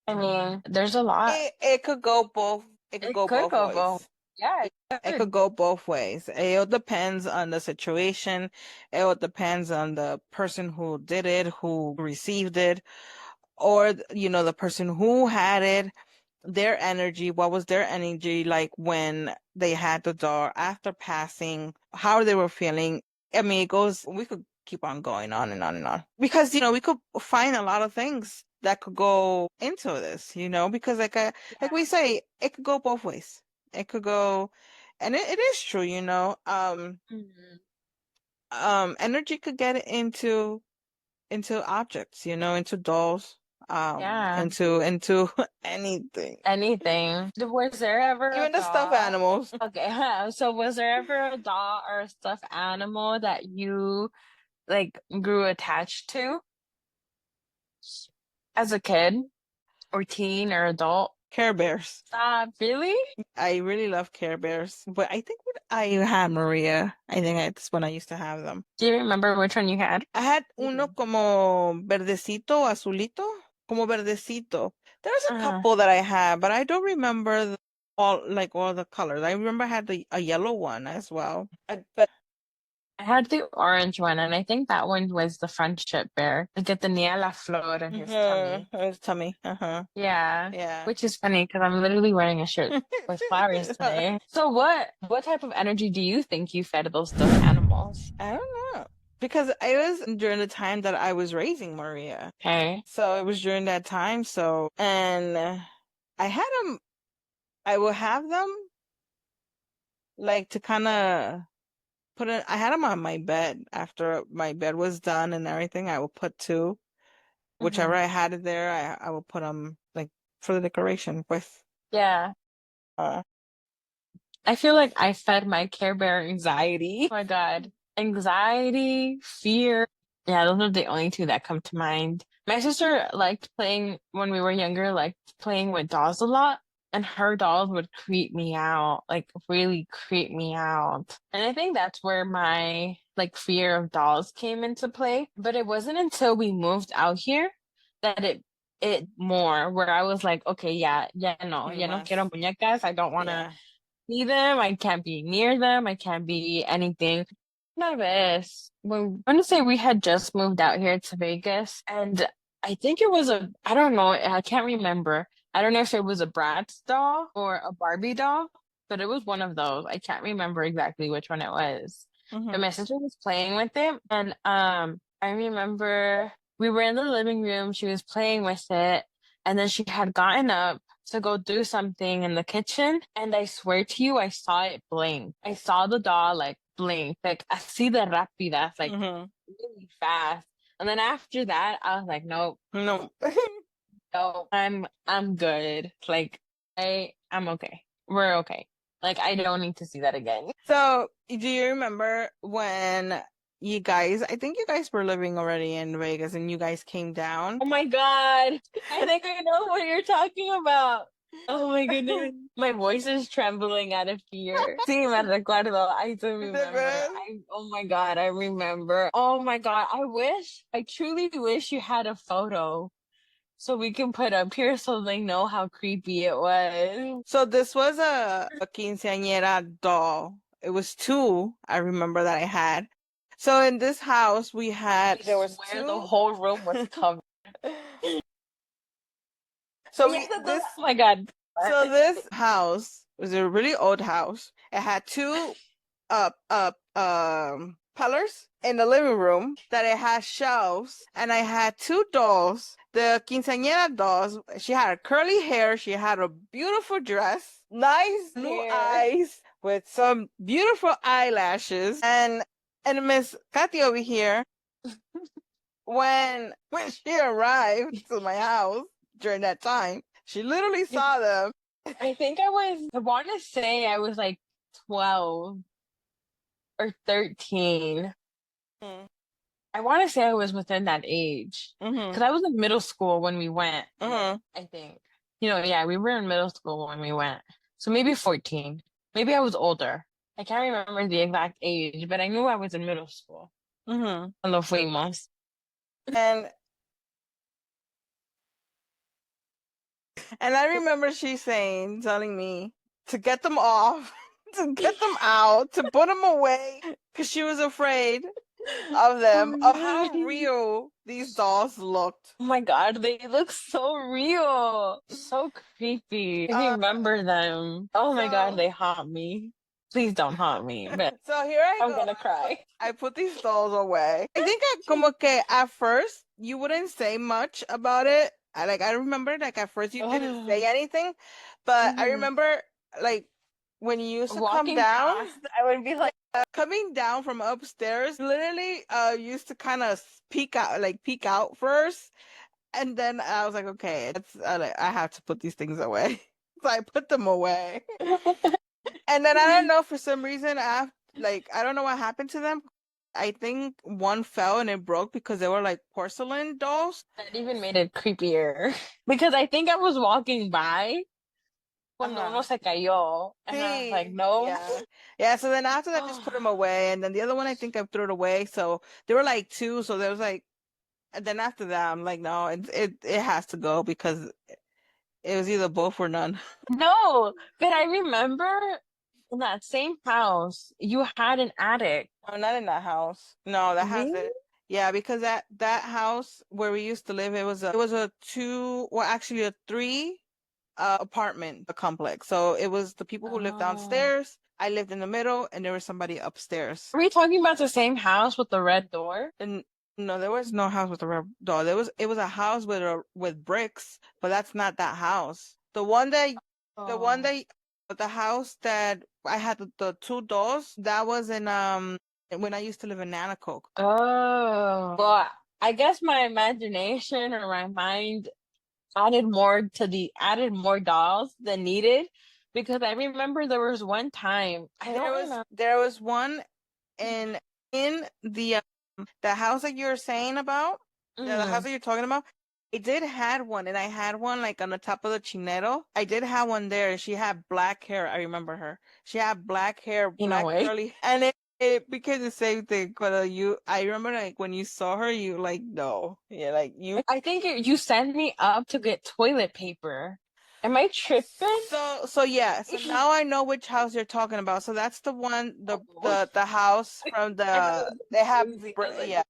I mean, there's a lot. It could go both. It could It go could both go both. ways. Yeah, it It could could. go both ways. It all depends on the situation. It all depends on the person who did it, who received it, or the person who had it, their energy. What was their energy like when they had the door after passing? How they were feeling. I mean, we could keep on going on and on and on because we could find a lot of things that could go into this, because like we say, it could go both ways. It could go, and it is true, Mhm. energy could get into objects, into dolls, Yeah, into anything, anything. Was there ever a even the stuffed doll? animals. Okay, so was there ever a doll or a stuffed animal that you like grew attached to as a kid or teen or adult? Care Bears. Stop, really? I really love Care Bears, but I think when I had Maria, I think that's when I used to have them. Do you remember which one you had? I had uno como verdecito, azulito, como verdecito. There's a Uh, couple that I had, but I don't remember all the colors. I remember I had a yellow one as well. But I had the orange one, and I think that one was the friendship bear. Like it tenía la flor in his tummy. his tummy. Uh-huh. Yeah, Yeah. which is funny because I'm literally wearing a shirt with flowers today. So what type of energy do you think you fed those stuffed animals? I don't know. because it was during the time that I was raising Maria. Okay. So it was during that time. So, and I had them, I will have them like to kind of put it, I had them on my bed after my bed was done and everything. I will put two, whichever Hmm. I had it there, I will put them like for the decoration with, Yeah. uh, I feel like I fed my Care Bear anxiety. Oh my God. Anxiety, fear. Yeah, those are the only two that come to mind. My sister liked playing when we were younger, like playing with dolls a lot, and her dolls would creep me out, like really creep me out. And I think that's where my like fear of dolls came into play. But it wasn't until we moved out here that it more where I was like, okay, yeah, yeah, no, ya no quiero less. muñecas. I don't want to Yeah. see them. I can't be near them. I can't be anything. Una vez, when I want to say we had just moved out here to Vegas, and I think it was I don't know, I can't remember. I don't know if it was a Bratz doll or a Barbie doll, but it was one of those. I can't remember exactly which one it was. But Mm-hmm. my sister was playing with it, and I remember we were in the living room. She was playing with it, and then she had gotten up to go do something in the kitchen, and I swear to you, I saw it blink. I saw the doll like blink, like así de rápida, like Mm-hmm. really fast. And then after that, I was like, nope, No. no, I'm good. Like I'm okay. We're okay. Like I don't need to see that again. So, do you remember when you guys, I think you guys were living already in Vegas and you guys came down? Oh my God. I think I know what you're talking about. Oh my goodness. My voice is trembling out of fear. Sí, me recuerdo. I do remember. Oh my God, I remember. Oh my God. I truly wish you had a photo so we can put up here so they know how creepy it was. So this was a quinceañera doll. It was two, I remember that I had. So in this house we had I there was swear the two. whole room was covered. So Yes, we this oh my God. so this house was a really old house. It had two pillars in the living room that it had shelves, and I had two dolls. The quinceañera dolls, she had curly hair, she had a beautiful dress, nice blue Hair. eyes with some beautiful eyelashes, and Miss Kathy over here, when she arrived to my house during that time, she literally saw them. I want to say I was like 12 or 13. Mm-hmm. I want to say I was within that age because I was in middle school when we went, Mm-hmm. I think. Yeah, we were in middle school when we went. So maybe 14. Maybe I was older. I can't remember the exact age, but I knew I was in middle school. Mm-hmm. Cuando fuimos. And And I remember she telling me to get them off, to get them out, to put them away, because she was afraid of them, of how real these dolls looked. Oh my God, they look so real. So creepy. I Uh, remember them. Oh my God, so, they haunt me. Please don't haunt me, but so here I I'm go. gonna cry. I put these dolls away. I think como que at first you wouldn't say much about it. I remember like at first you didn't say anything, but I Mhm. remember like when you used to come Walking down. past, I would be like, Coming down from upstairs, literally used to kind of peek out first, and then I was like, okay, I have to put these things away. So I put them away. And then I don't know, for some reason, I don't know what happened to them. I think one fell and it broke because they were like porcelain dolls. that even made it creepier. Because I think I was walking by cuando uno Uh-huh. se cayó, and I was like, See, no. yeah. Yeah, so then after that, just put them away. And then the other one, I think I threw it away. So there were like two. So there was like, and then after that, I'm like, no, it has to go because it was either both or none. No, but I remember in that same house, you had an attic. No, not in that house. No, that has Really? it. Yeah, because that house where we used to live, it was a two, well, actually a three apartment complex. So it was the people who lived Oh. downstairs. I lived in the middle, and there was somebody upstairs. Are we talking about the same house with the red door? And no, there was no house with a red door. It was a house with bricks, but that's not that house. The one Oh. that the house that I had the two doors, that was in when I used to live in Nanacoke. Oh. Well, I guess my imagination or my mind added more dolls than needed because I remember there was one time I don't remember. There was one in the house that you're saying about, the house Mm, that you're talking about. I did had one, and I had one like on the top of the chinero. I did have one there, and she had black hair. I remember her. She had black hair, in a black way. curly, and it became the same thing. But I remember like when you saw her, you like no, yeah, like you. I think you sent me up to get toilet paper. Am I tripping? So yeah, so now I know which house you're talking about. So that's the one, Oh. the house from I thought the it was they have confusing. I was like, yeah.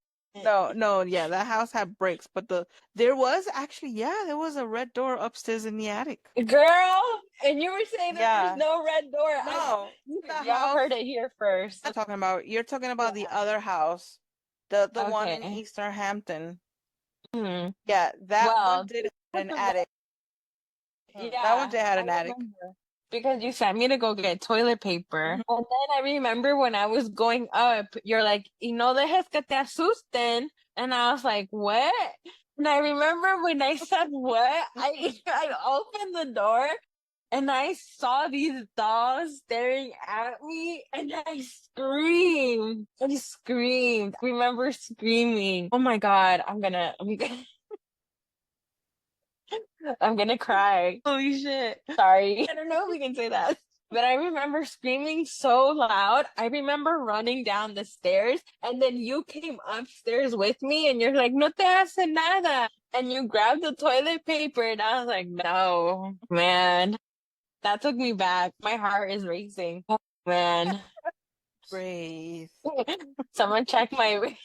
No, yeah, that house had bricks, but there was actually, yeah, there was a red door upstairs in the attic. girl, and you were saying there was Yeah. no red door. No, the Y'all house heard it here first. you're talking about the Yeah. other house. The one in Okay. Eastern Hampton. Hmm. Yeah, that one Well, did have because an of attic. That one yeah, did have I an attic. remember. Because you sent me to go get toilet paper. Mhm. And then I remember when I was going up, you're like, y no dejes que te asusten. And I was like, what? And I remember when I said what, I opened the door and I saw these dolls staring at me and I screamed. I screamed. I remember screaming. Oh my God, I'm gonna cry. Holy shit. Sorry. I don't know if we can say that. But I remember screaming so loud. I remember running down the stairs and then you came upstairs with me and you're like, no te hace nada. And you grabbed the toilet paper and I was like, no, man, that took me back. My heart is racing. Oh, man. Breathe. Someone check my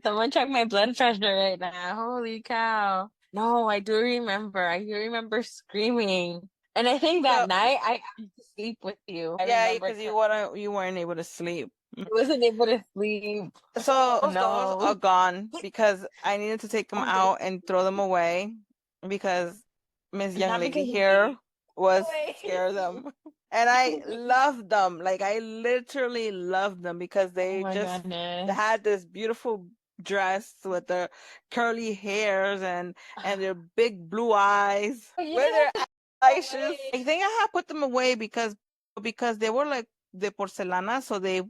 Someone check my blood pressure right now. Holy cow. No, I do remember. I do remember screaming. And I think that So night I had to sleep with you. I yeah, remember because you weren't able to sleep. I wasn't able to sleep. So Oh those dolls are no. gone because I needed to take them out and throw them away because Miss Young Not Lady because of here me. was Wait. scared of them. And I loved them. Like I literally loved them because Oh they my just goodness. had this beautiful dress with their curly hairs and their big blue eyes Oh, you with didn't their have to eyelashes. wait. I think I had put them away because they were like the porcelana, so they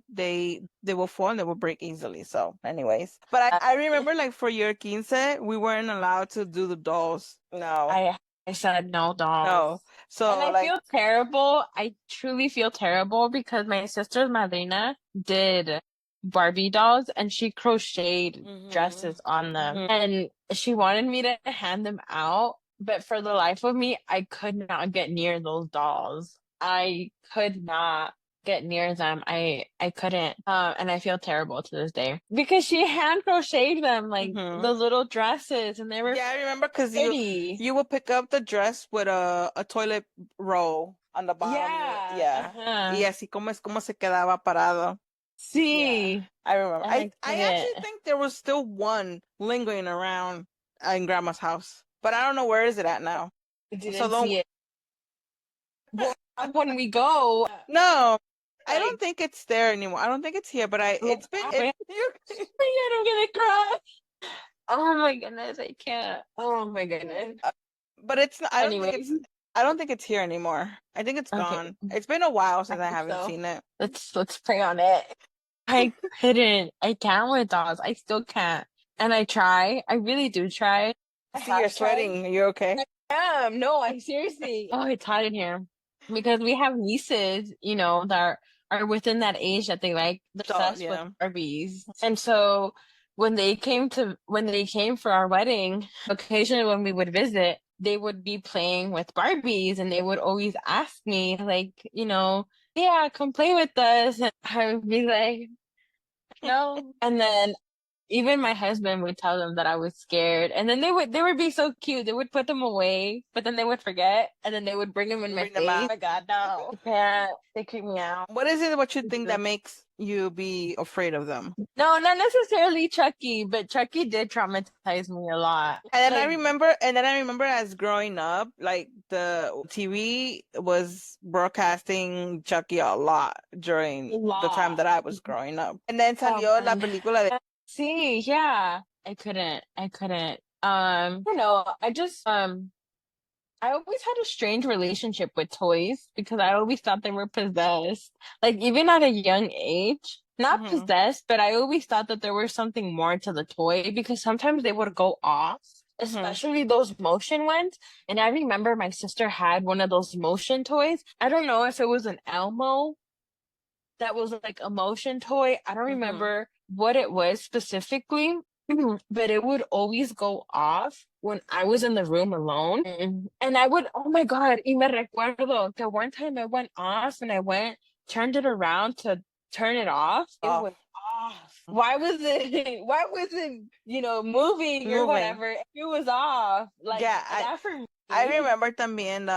will fall and they will break easily. So, anyways, but I remember like for your quince, we weren't allowed to do the dolls. No, I I said no dolls. no. And So I like, feel terrible. I truly feel terrible because my sister's madrina did Barbie dolls and she crocheted hmm dresses on them. hmm And she wanted me to hand them out, but for the life of me, I could not get near those dolls. I could not get near them. I couldn't. And I feel terrible to this day because she hand crocheted them like hmm the little dresses and they were Yeah, I remember because pretty. you would pick up the dress with a toilet roll on the bottom. Yeah. Yeah, y Uh-huh. así como es como se quedaba parado. Yeah, See, I remember. and I I couldn't. actually think there was still one lingering around in Grandma's house, but I don't know where is it at now. I So didn't don't. see it. Well, when we go, No, I don't like, think it's there anymore. I don't think it's here, but oh it's been my it. God, I'm gonna cry. Oh my goodness, I can't. Oh my goodness. But it's not, Anyways, I don't think it's here anymore. I think it's okay, gone. It's been a while I since I hope haven't so. seen it. Let's pray on it. I couldn't. I can't with dolls. I still can't. And I try. I really do try. I See, you're have tried. sweating. Are you okay? No, I seriously. Oh, it's hot in here because we have nieces, that are within that age that they like the So obsessed with yeah. Barbies. And so when they came for our wedding, occasionally when we would visit, they would be playing with Barbies and they would always ask me like, yeah, come play with us. And I would be like, no. And then Even my husband would tell them that I was scared, and then they would be so cute. They would put them away, but then they would forget, and then they would bring them in my Bring them face. out. Oh my God, no! I can't. They creep me out. What is it what you think Mhm. that makes you be afraid of them? No, not necessarily Chucky, but Chucky did traumatize me a lot. Like And then I remember as growing up, like the TV was broadcasting Chucky a lot a during the time lot. that I was growing up. And then Oh salió la man. película de See, yeah. I couldn't. You know, I always had a strange relationship with toys because I always thought they were possessed. Like even at a young age, not Mhm, possessed, but I always thought that there was something more to the toy because sometimes they would go off, mhm, especially those motion ones. And I remember my sister had one of those motion toys. I don't know if it was an Elmo that was like a motion toy. I don't mhm. remember what it was specifically, but it would always go off when I was in the room alone. And I would, oh my God, y me recuerdo que one time it went off and turned it around to turn it off. It was Off. off. Why was it, moving or Moving. whatever? It was off. Like Yeah, that for I me. remember también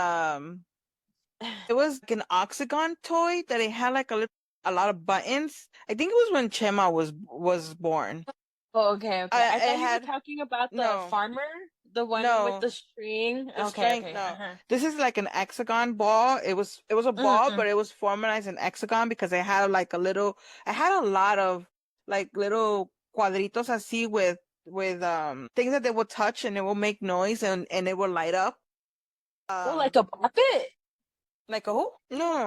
it was like an octagon toy that it had like a lot of buttons. I think it was when Chema was born. Oh, okay, okay. I It thought you were had talking about the no, farmer, the one with no, the string. the Okay, strength, okay. no. Uh-huh. This is like an hexagon ball. It was a ball, Mm-hmm. but it was formalized in hexagon because it had like it had a lot of like little cuadritos así with things that they would touch and it will make noise and it will light up. Oh, Um like a puppet? like a who? No.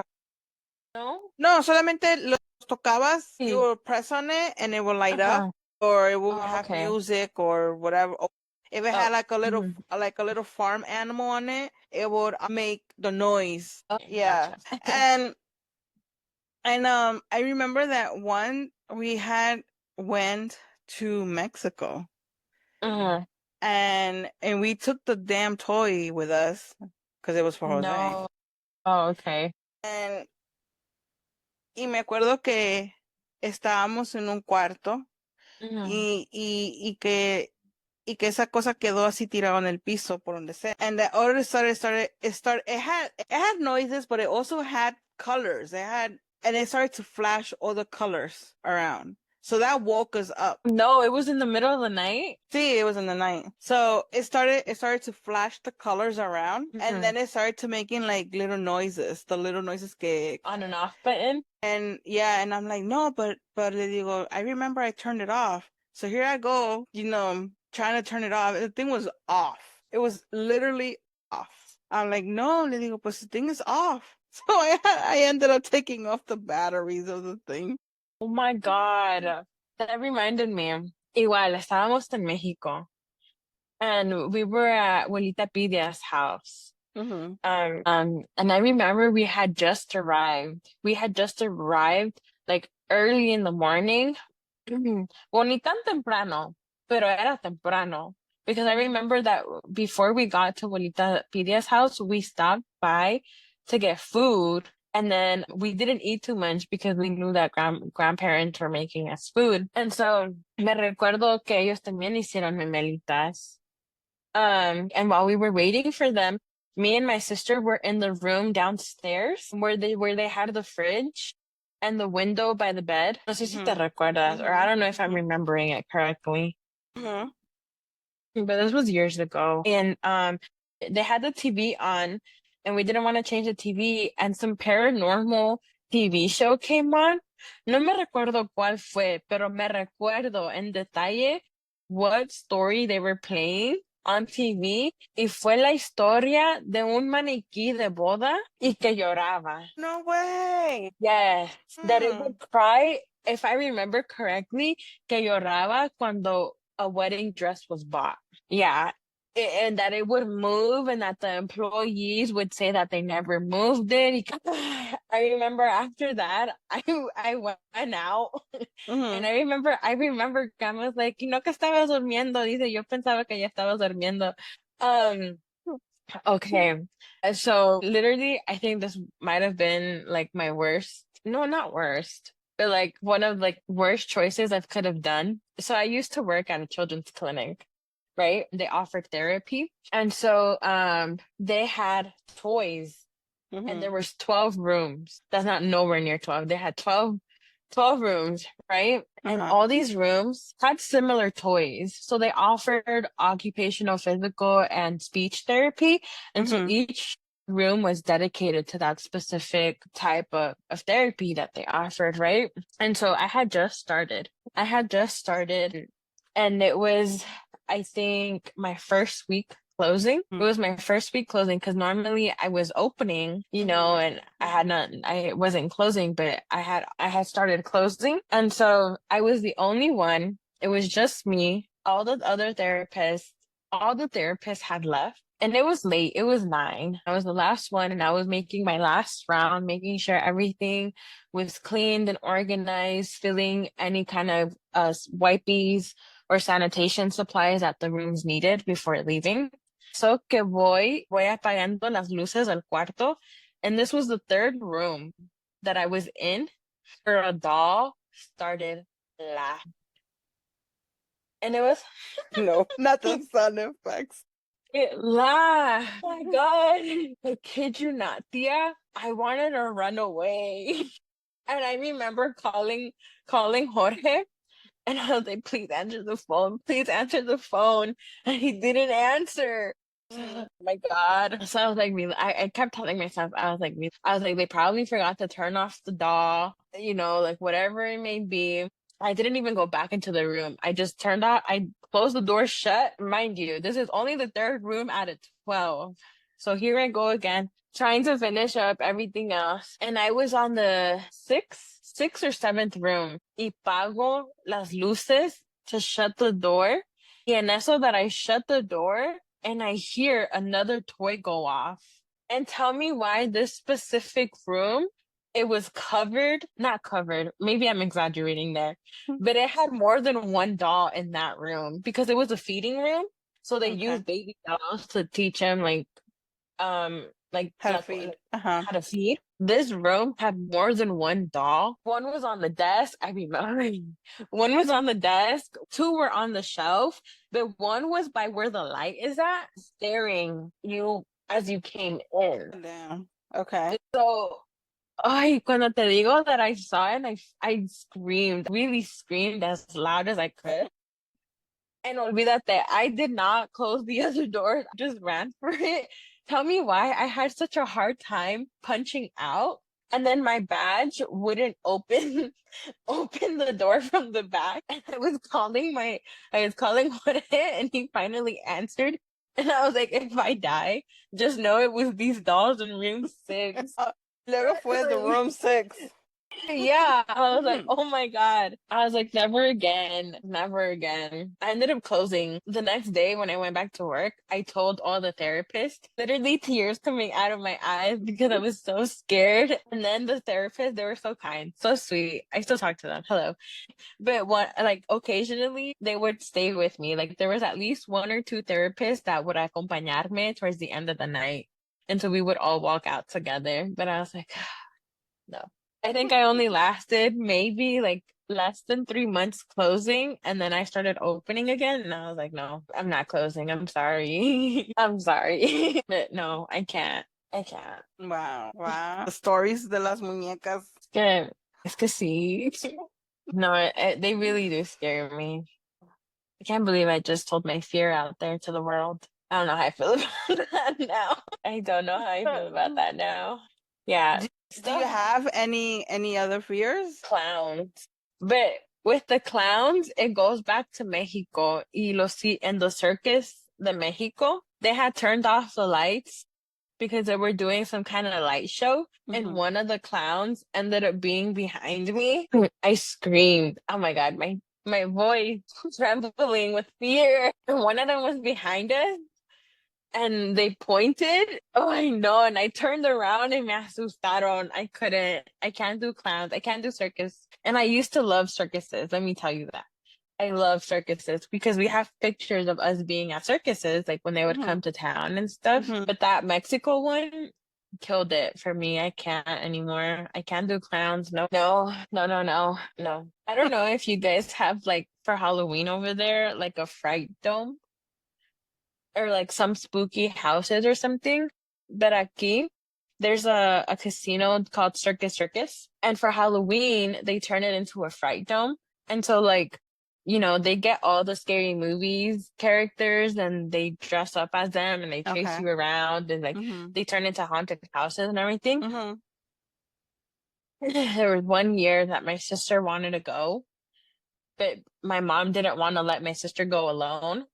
No? No, solamente los tocabas, you Sí. would press on it and it will light up, Uh-huh. or it will Oh, have okay. music or whatever. Or if it had Oh. Mm-hmm. like a little farm animal on it, it would make the noise. Okay, Yeah. gotcha. And I remember that one we had went to Mexico Mm-hmm. and we took the damn toy with us because it was for Jose. No. Oh, okay. And y me acuerdo que estábamos en un cuarto Mm-hmm. y que esa cosa quedó así tirado en el piso por donde sea. And the order it had noises, but it also had colors. And it started to flash all the colors around. So that woke us up. No, it was in the middle of the night. See, it was in the night. So it started to flash the colors around and Mm-hmm. then it started to making like little noises, the little noises que On and off button. and yeah, and I'm like, no, but le digo, I remember I turned it off. So here I go, trying to turn it off. The thing was off. It was literally off. I'm like, no, le digo, pues the thing is off. So I ended up taking off the batteries of the thing. Oh my God. That reminded me. Igual, estábamos en México and we were at Abuelita Pidia's house. Mm-hmm. And I remember we had just arrived. We had just arrived like early in the morning. Well, ni tan temprano, pero era temprano. Because I remember that before we got to Abuelita Pidia's house, we stopped by to get food. And then we didn't eat too much because we knew that grandparents were making us food. And so me recuerdo que ellos también hicieron memelitas. And while we were waiting for them, me and my sister were in the room downstairs where they had the fridge and the window by the bed. No sé si te Mm-hmm. recuerdas, or I Mm-hmm. don't know if I'm remembering it correctly. Mm-hmm. But this was years ago. And they had the TV on and we didn't want to change the TV and some paranormal TV show came on. No me recuerdo cuál fue, pero me recuerdo en detalle what story they were playing on TV y fue la historia de un maniquí de boda y que lloraba. No way. Yes, that it Hmm. would cry, if I remember correctly, que lloraba cuando a wedding dress was bought. Yeah. And that it would move and that the employees would say that they never moved it. I remember after that, I went out and Mm-hmm. I remember Cam was like, no que estabas durmiendo. Dice, yo pensaba que ya estabas durmiendo. Um, Okay. So literally, I think this might have been like my worst. No, not worst. But like one of like worst choices I could have done. So I used to work at a children's clinic, right? They offered therapy. And so they had toys and there Mm-hmm. was 12 rooms. That's not nowhere near 12. They had 12 rooms, right? And Uh-huh. all these rooms had similar toys. So they offered occupational, physical, and speech therapy. And so Mm-hmm. each room was dedicated to that specific type of therapy that they offered, right? And so I had just started. And it was, I think, my first week closing. It was my first week closing because normally I was opening, Mm-hmm. and I wasn't closing, but I had started closing. And so I was the only one. It was just me. All the therapists had left. And it was late. It was 9. I was the last one, and I was making my last round, making sure everything was cleaned and organized, filling any kind of wipies or sanitation supplies that the rooms needed before leaving. So que voy apagando las luces del cuarto. And this was the third room that I was in where a doll started laughing. And it was, No, not the sound effects. it laughed. Oh my God. I kid you not, Tia. I wanted to run away. And I remember calling Jorge. And I was like, please answer the phone. Please answer the phone. And he didn't answer. Oh my God. So I was like, I kept telling myself, they probably forgot to turn off the doll, like whatever it may be. I didn't even go back into the room. I closed the door shut. Mind you, this is only the third room out of 12. So here I go again, trying to finish up everything else. And I was on the sixth or seventh room. Y pago las luces to shut the door. Y en eso that I shut the door and I hear another toy go off. And tell me why this specific room, it was covered, not covered, maybe I'm exaggerating there, but it had more than one doll in that room because it was a feeding room. So they Okay. used baby dolls to teach them How to feed. Uh-huh. how to feed. This room had more than one doll. One was on the desk. I remember one was on the desk. Two were on the shelf, but one was by where the light is at, staring you as you came in. Damn. Okay. So, ay, cuando te digo that I saw it, I screamed, really screamed as loud as I could. And olvídate, I did not close the other door. I just ran for it. Tell me why I had such a hard time punching out. And then my badge wouldn't open open the door from the back. And I was calling Jorge and he finally answered. And I was like, if I die, just know it was these dolls in room 6. Luego fue the room 6. Yeah, I was like, oh my God. I was like, never again, never again. I ended up closing the next day when I went back to work. I told all the therapists, literally tears coming out of my eyes because I was so scared. And then the therapists, they were so kind, so sweet. I still talk to them. Hello. But occasionally they would stay with me. Like there was at least one or two therapists that would acompañarme towards the end of the night. And so we would all walk out together. But I was like, no. I think I only lasted maybe like less than 3 months closing, and then I started opening again, and I was like, no, I'm not closing. I'm sorry. I'm sorry. But no, I can't. I can't. Wow. Wow. The stories de las muñecas. Que, es que sí. No, they really do scare me. I can't believe I just told my fear out there to the world. I don't know how I feel about that now. I don't know how I feel about that now. Yeah. Do you have any other fears? Clowns. But with the clowns, it goes back to Mexico. And the circus de Mexico, they had turned off the lights because they were doing some kind of light show. And one of the clowns ended up being behind me. I screamed. Oh my God, my voice trembling with fear. And one of them was behind us. And they pointed. Oh, I know. And I turned around and me asustaron. I can't do clowns. I can't do circus. And I used to love circuses. Let me tell you that. I love circuses because we have pictures of us being at circuses, like when they would come to town and stuff. But that Mexico one, killed it for me. I can't anymore. I can't do clowns. No, no, no, no, no, no. I don't know if you guys have like for Halloween over there, like a fright dome or like some spooky houses or something. But aquí, there's a casino called Circus Circus. And for Halloween, they turn it into a fright dome. And so like, they get all the scary movies characters and they dress up as them and they chase Okay. you around and like Mm-hmm. they turn into haunted houses and everything. Mm-hmm. There was one year that my sister wanted to go, but my mom didn't want to let my sister go alone.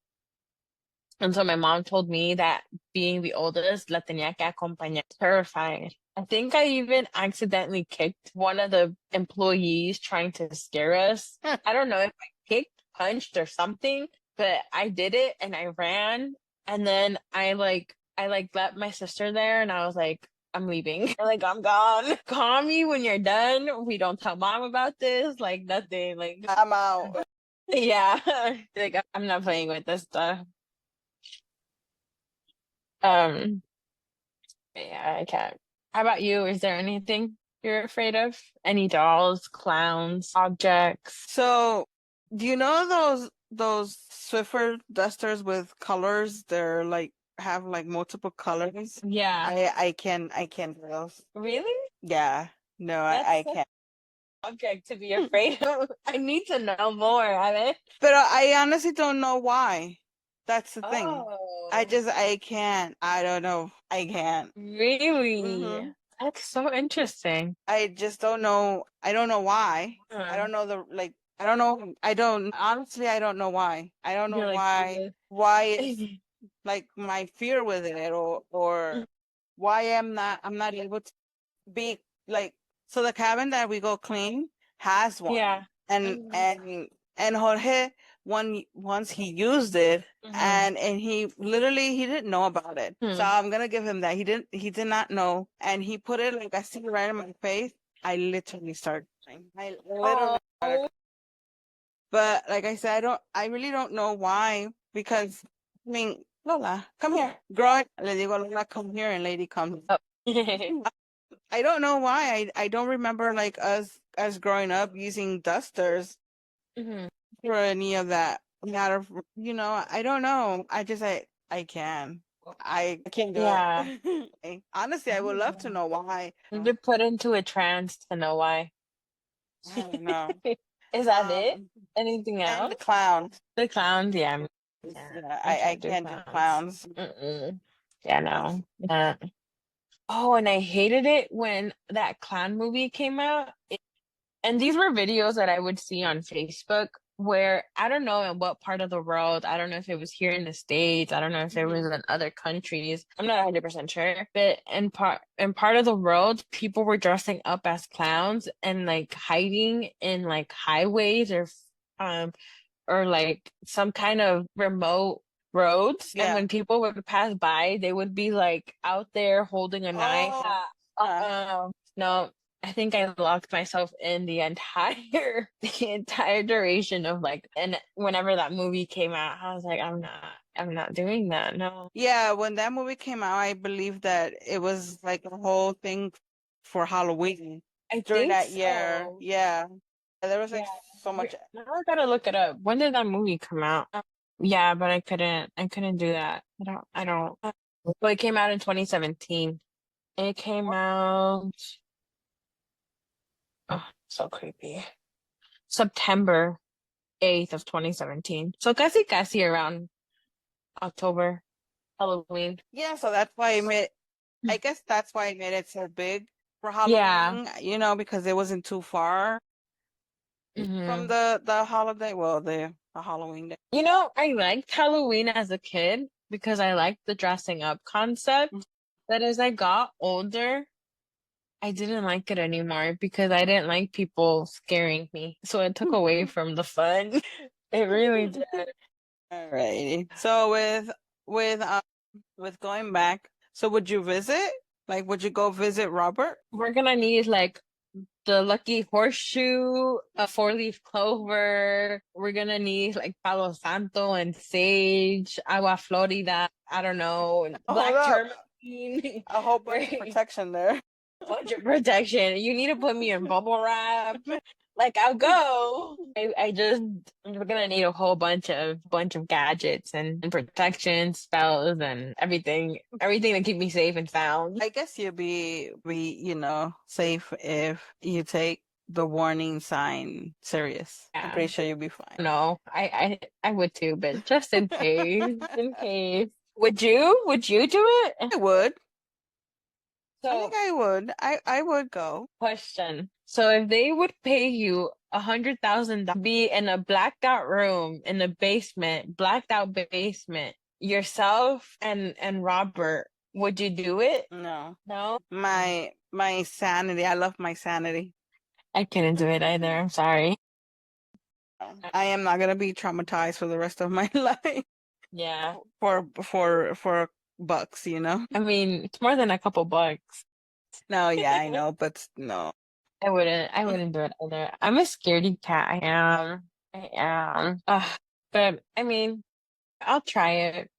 And so my mom told me that being the oldest, la tenía que acompañar. Terrified. I think I even accidentally kicked one of the employees trying to scare us. I don't know if I kicked, punched, or something, but I did it and I ran. And then I left my sister there and I was like, I'm leaving. Like, I'm gone. Call me when you're done. We don't tell mom about this. Like, nothing. Like, I'm out. yeah. Like, I'm not playing with this stuff. Um, yeah, I can't. How about you? Is there anything you're afraid of? Any dolls, clowns, objects? So, do you know those Swiffer dusters with colors? They're like have like multiple colors. Yeah. I can do those. Really? Yeah. No, That's I such can't. an object to be afraid of. I need to know more, Alex. But I honestly don't know why. That's the thing. Oh, I can't. I don't know. I can't. really? Hmm. That's so interesting. I just don't know. I don't know why. I Huh. don't know the like. I don't know. I don't honestly. I don't know why. I don't know You're like, why. "Ugh." Why is like my fear with it, or why I'm not able to be like. So the cabin that we go clean has one, Yeah. and Mhm. and Jorge once he used it, Mhm. and he didn't know about it. So Hmm. I'm gonna give him that. He did not know, and he put it like I see it right in my face. I literally started crying. I literally started. Oh, But like I said, I really don't know why, because I mean, Lola, come here. Growing, le digo Lola, come here, and lady comes. oh. I don't know why. I don't remember like us growing up using dusters Mhm. for any of that. Matter of, I don't know. I can. I can't do Yeah. it. Honestly, I would love to know why. You've been put into a trance to know why. I don't know. Is that it? Um, Anything and the else? clowns. The clowns, yeah. Yeah, Yeah, I I can't do can't do clowns. clowns. Mm-mm. Yeah, no. Yeah. Oh, and I hated it when that clown movie came out. And these were videos that I would see on Facebook where I don't know in what part of the world, I don't know if it was here in the States, I don't know if it was Mhm. in other countries. I'm not 100% sure, but in part of the world, people were dressing up as clowns and like hiding in like highways um or like some kind of remote roads. And Yeah. when people would pass by, they would be like out there holding a knife. Oh, yeah. No, I think I locked myself in the entire the entire duration of like, and whenever that movie came out, I was like, I'm not doing that. No. Yeah, when that movie came out, I believe that it was like a whole thing for Halloween I during think that year. so. Yeah. There was Yeah. like so much. Now I gotta look it up. When did that movie come out? Yeah, but I couldn't do that. I don't. Well, it came out in 2017. It came out, oh, so creepy. September 8th of 2017. So casi around October, Halloween. Yeah, so that's why I guess that's why I made it so big for Yeah. Halloween, because it wasn't too far from Hmm. the holiday, well, the Halloween day. I liked Halloween as a kid because I liked the dressing up concept. But as I got older, I didn't like it anymore because I didn't like people scaring me. So it took away from the fun. It really did. Alrighty. So with um with going back, so would you visit? Like, would you go visit Robert? We're gonna need like the lucky horseshoe, a four-leaf clover. We're gonna need like Palo Santo and sage, agua florida. I don't know, and Hold black up. turmeric. A whole bunch of Right. protection there. Bunch of protection. You need to put me in bubble wrap. Like I'll go. We're gonna need a whole bunch of gadgets and protection spells and everything to keep me safe and sound. I guess you'll safe if you take the warning sign serious. I'm Yeah. pretty sure you'll be fine. No, I would too, but just in case, in case. Would you? Would you do it? I would. I think So, I would. I would go. question. So if they would pay you $100,000 to be in a blacked out room in the basement, blacked out basement, yourself and Robert, would you do it? No. No? My sanity. I love my sanity. I couldn't do it either. I'm sorry. I am not gonna be traumatized for the rest of my life Yeah. for bucks, I mean, it's more than a couple bucks. No, yeah, I know, but no. I wouldn't do it either. I'm a scaredy cat. I am. I am. But I mean, I'll try it.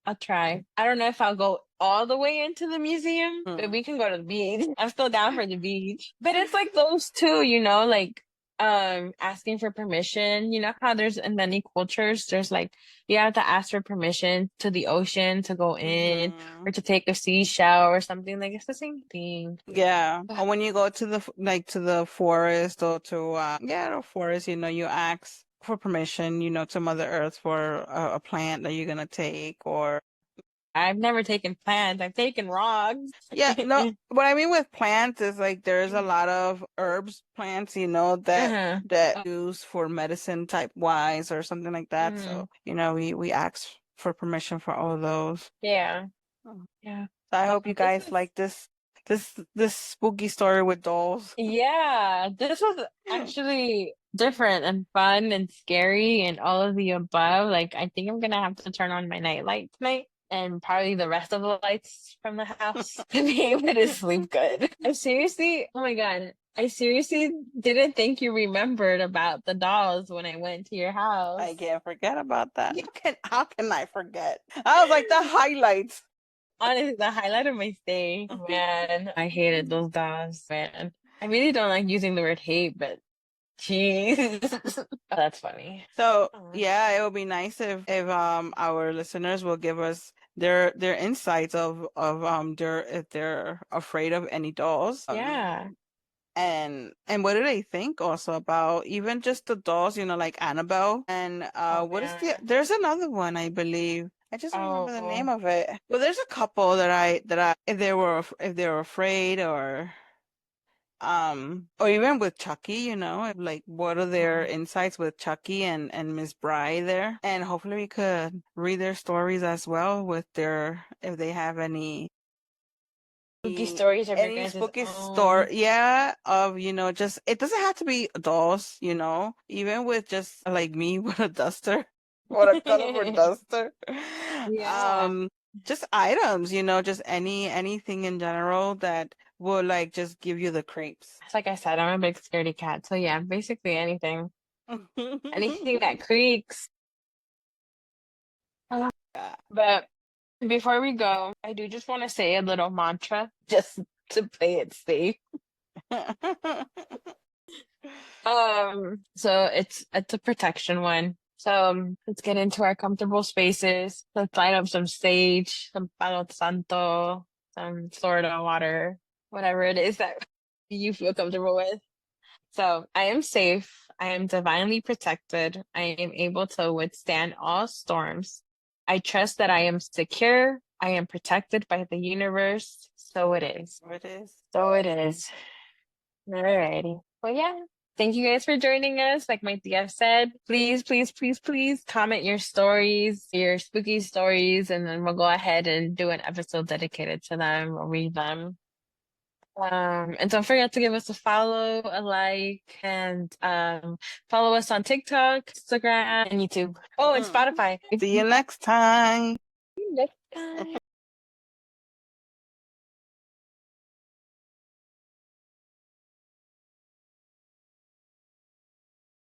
I'll try. I don't know if I'll go all the way into the museum, but we can go to the beach. I'm still down for the beach. But it's like those two, like asking for permission. You know how there's in many cultures, there's like you have to ask for permission to the ocean to go in or to take a seashell or something. Like it's the same thing. Yeah. Or when you go to the forest or to the forest, you ask for permission, to Mother Earth for a plant that you're gonna take or I've never taken plants. I've taken rocks. yeah, no, what I mean with plants is like there's a lot of herbs, plants, that that use for medicine type wise or something like that. So, we ask for permission for all of those. Yeah. Oh. Yeah. So I hope you guys like this spooky story with dolls. Yeah, this was actually different and fun and scary and all of the above. Like, I think I'm gonna have to turn on my night light tonight and probably the rest of the lights from the house to be able to sleep good. Oh my God, I seriously didn't think you remembered about the dolls when I went to your house. I can't forget about that. How can I forget? I was like the highlights. Honestly, the highlight of my stay, man, I hated those dolls, man. I really don't like using the word hate, but jeez. Oh, that's funny. So yeah, it would be nice if our listeners will give us their insights of if they're afraid of any dolls. Yeah. And what do they think also about even just the dolls, like Annabelle and what is there's another one I believe. I just don't remember the name of it. Well, there's a couple that I if they were afraid or even with Chucky, like what are their insights with Chucky and Miss Bry there? And hopefully we could read their stories as well with if they have any Spooky stories of your any guys' spooky own. story, yeah, of just it doesn't have to be dolls, even with just like me with a duster, with a colorful duster, Yeah. just items, just anything in general that will like just give you the creeps. It's like I said, I'm a big scaredy cat. So yeah, basically anything. Anything that creaks. But before we go, I do just want to say a little mantra just to play it safe. So it's a protection one. So let's get into our comfortable spaces. Let's light up some sage, some palo santo, some Florida water, whatever it is that you feel comfortable with. So I am safe. I am divinely protected. I am able to withstand all storms. I trust that I am secure. I am protected by the universe. So it is. It is. So it is. Alrighty. Well, yeah. Thank you guys for joining us. Like my DF said, please, please, please, please comment your stories, your spooky stories, and then we'll go ahead and do an episode dedicated to them. We'll read them. And don't forget to give us a follow, a like, and follow us on TikTok, Instagram, and YouTube. Oh, and Spotify. See you next time. Next time.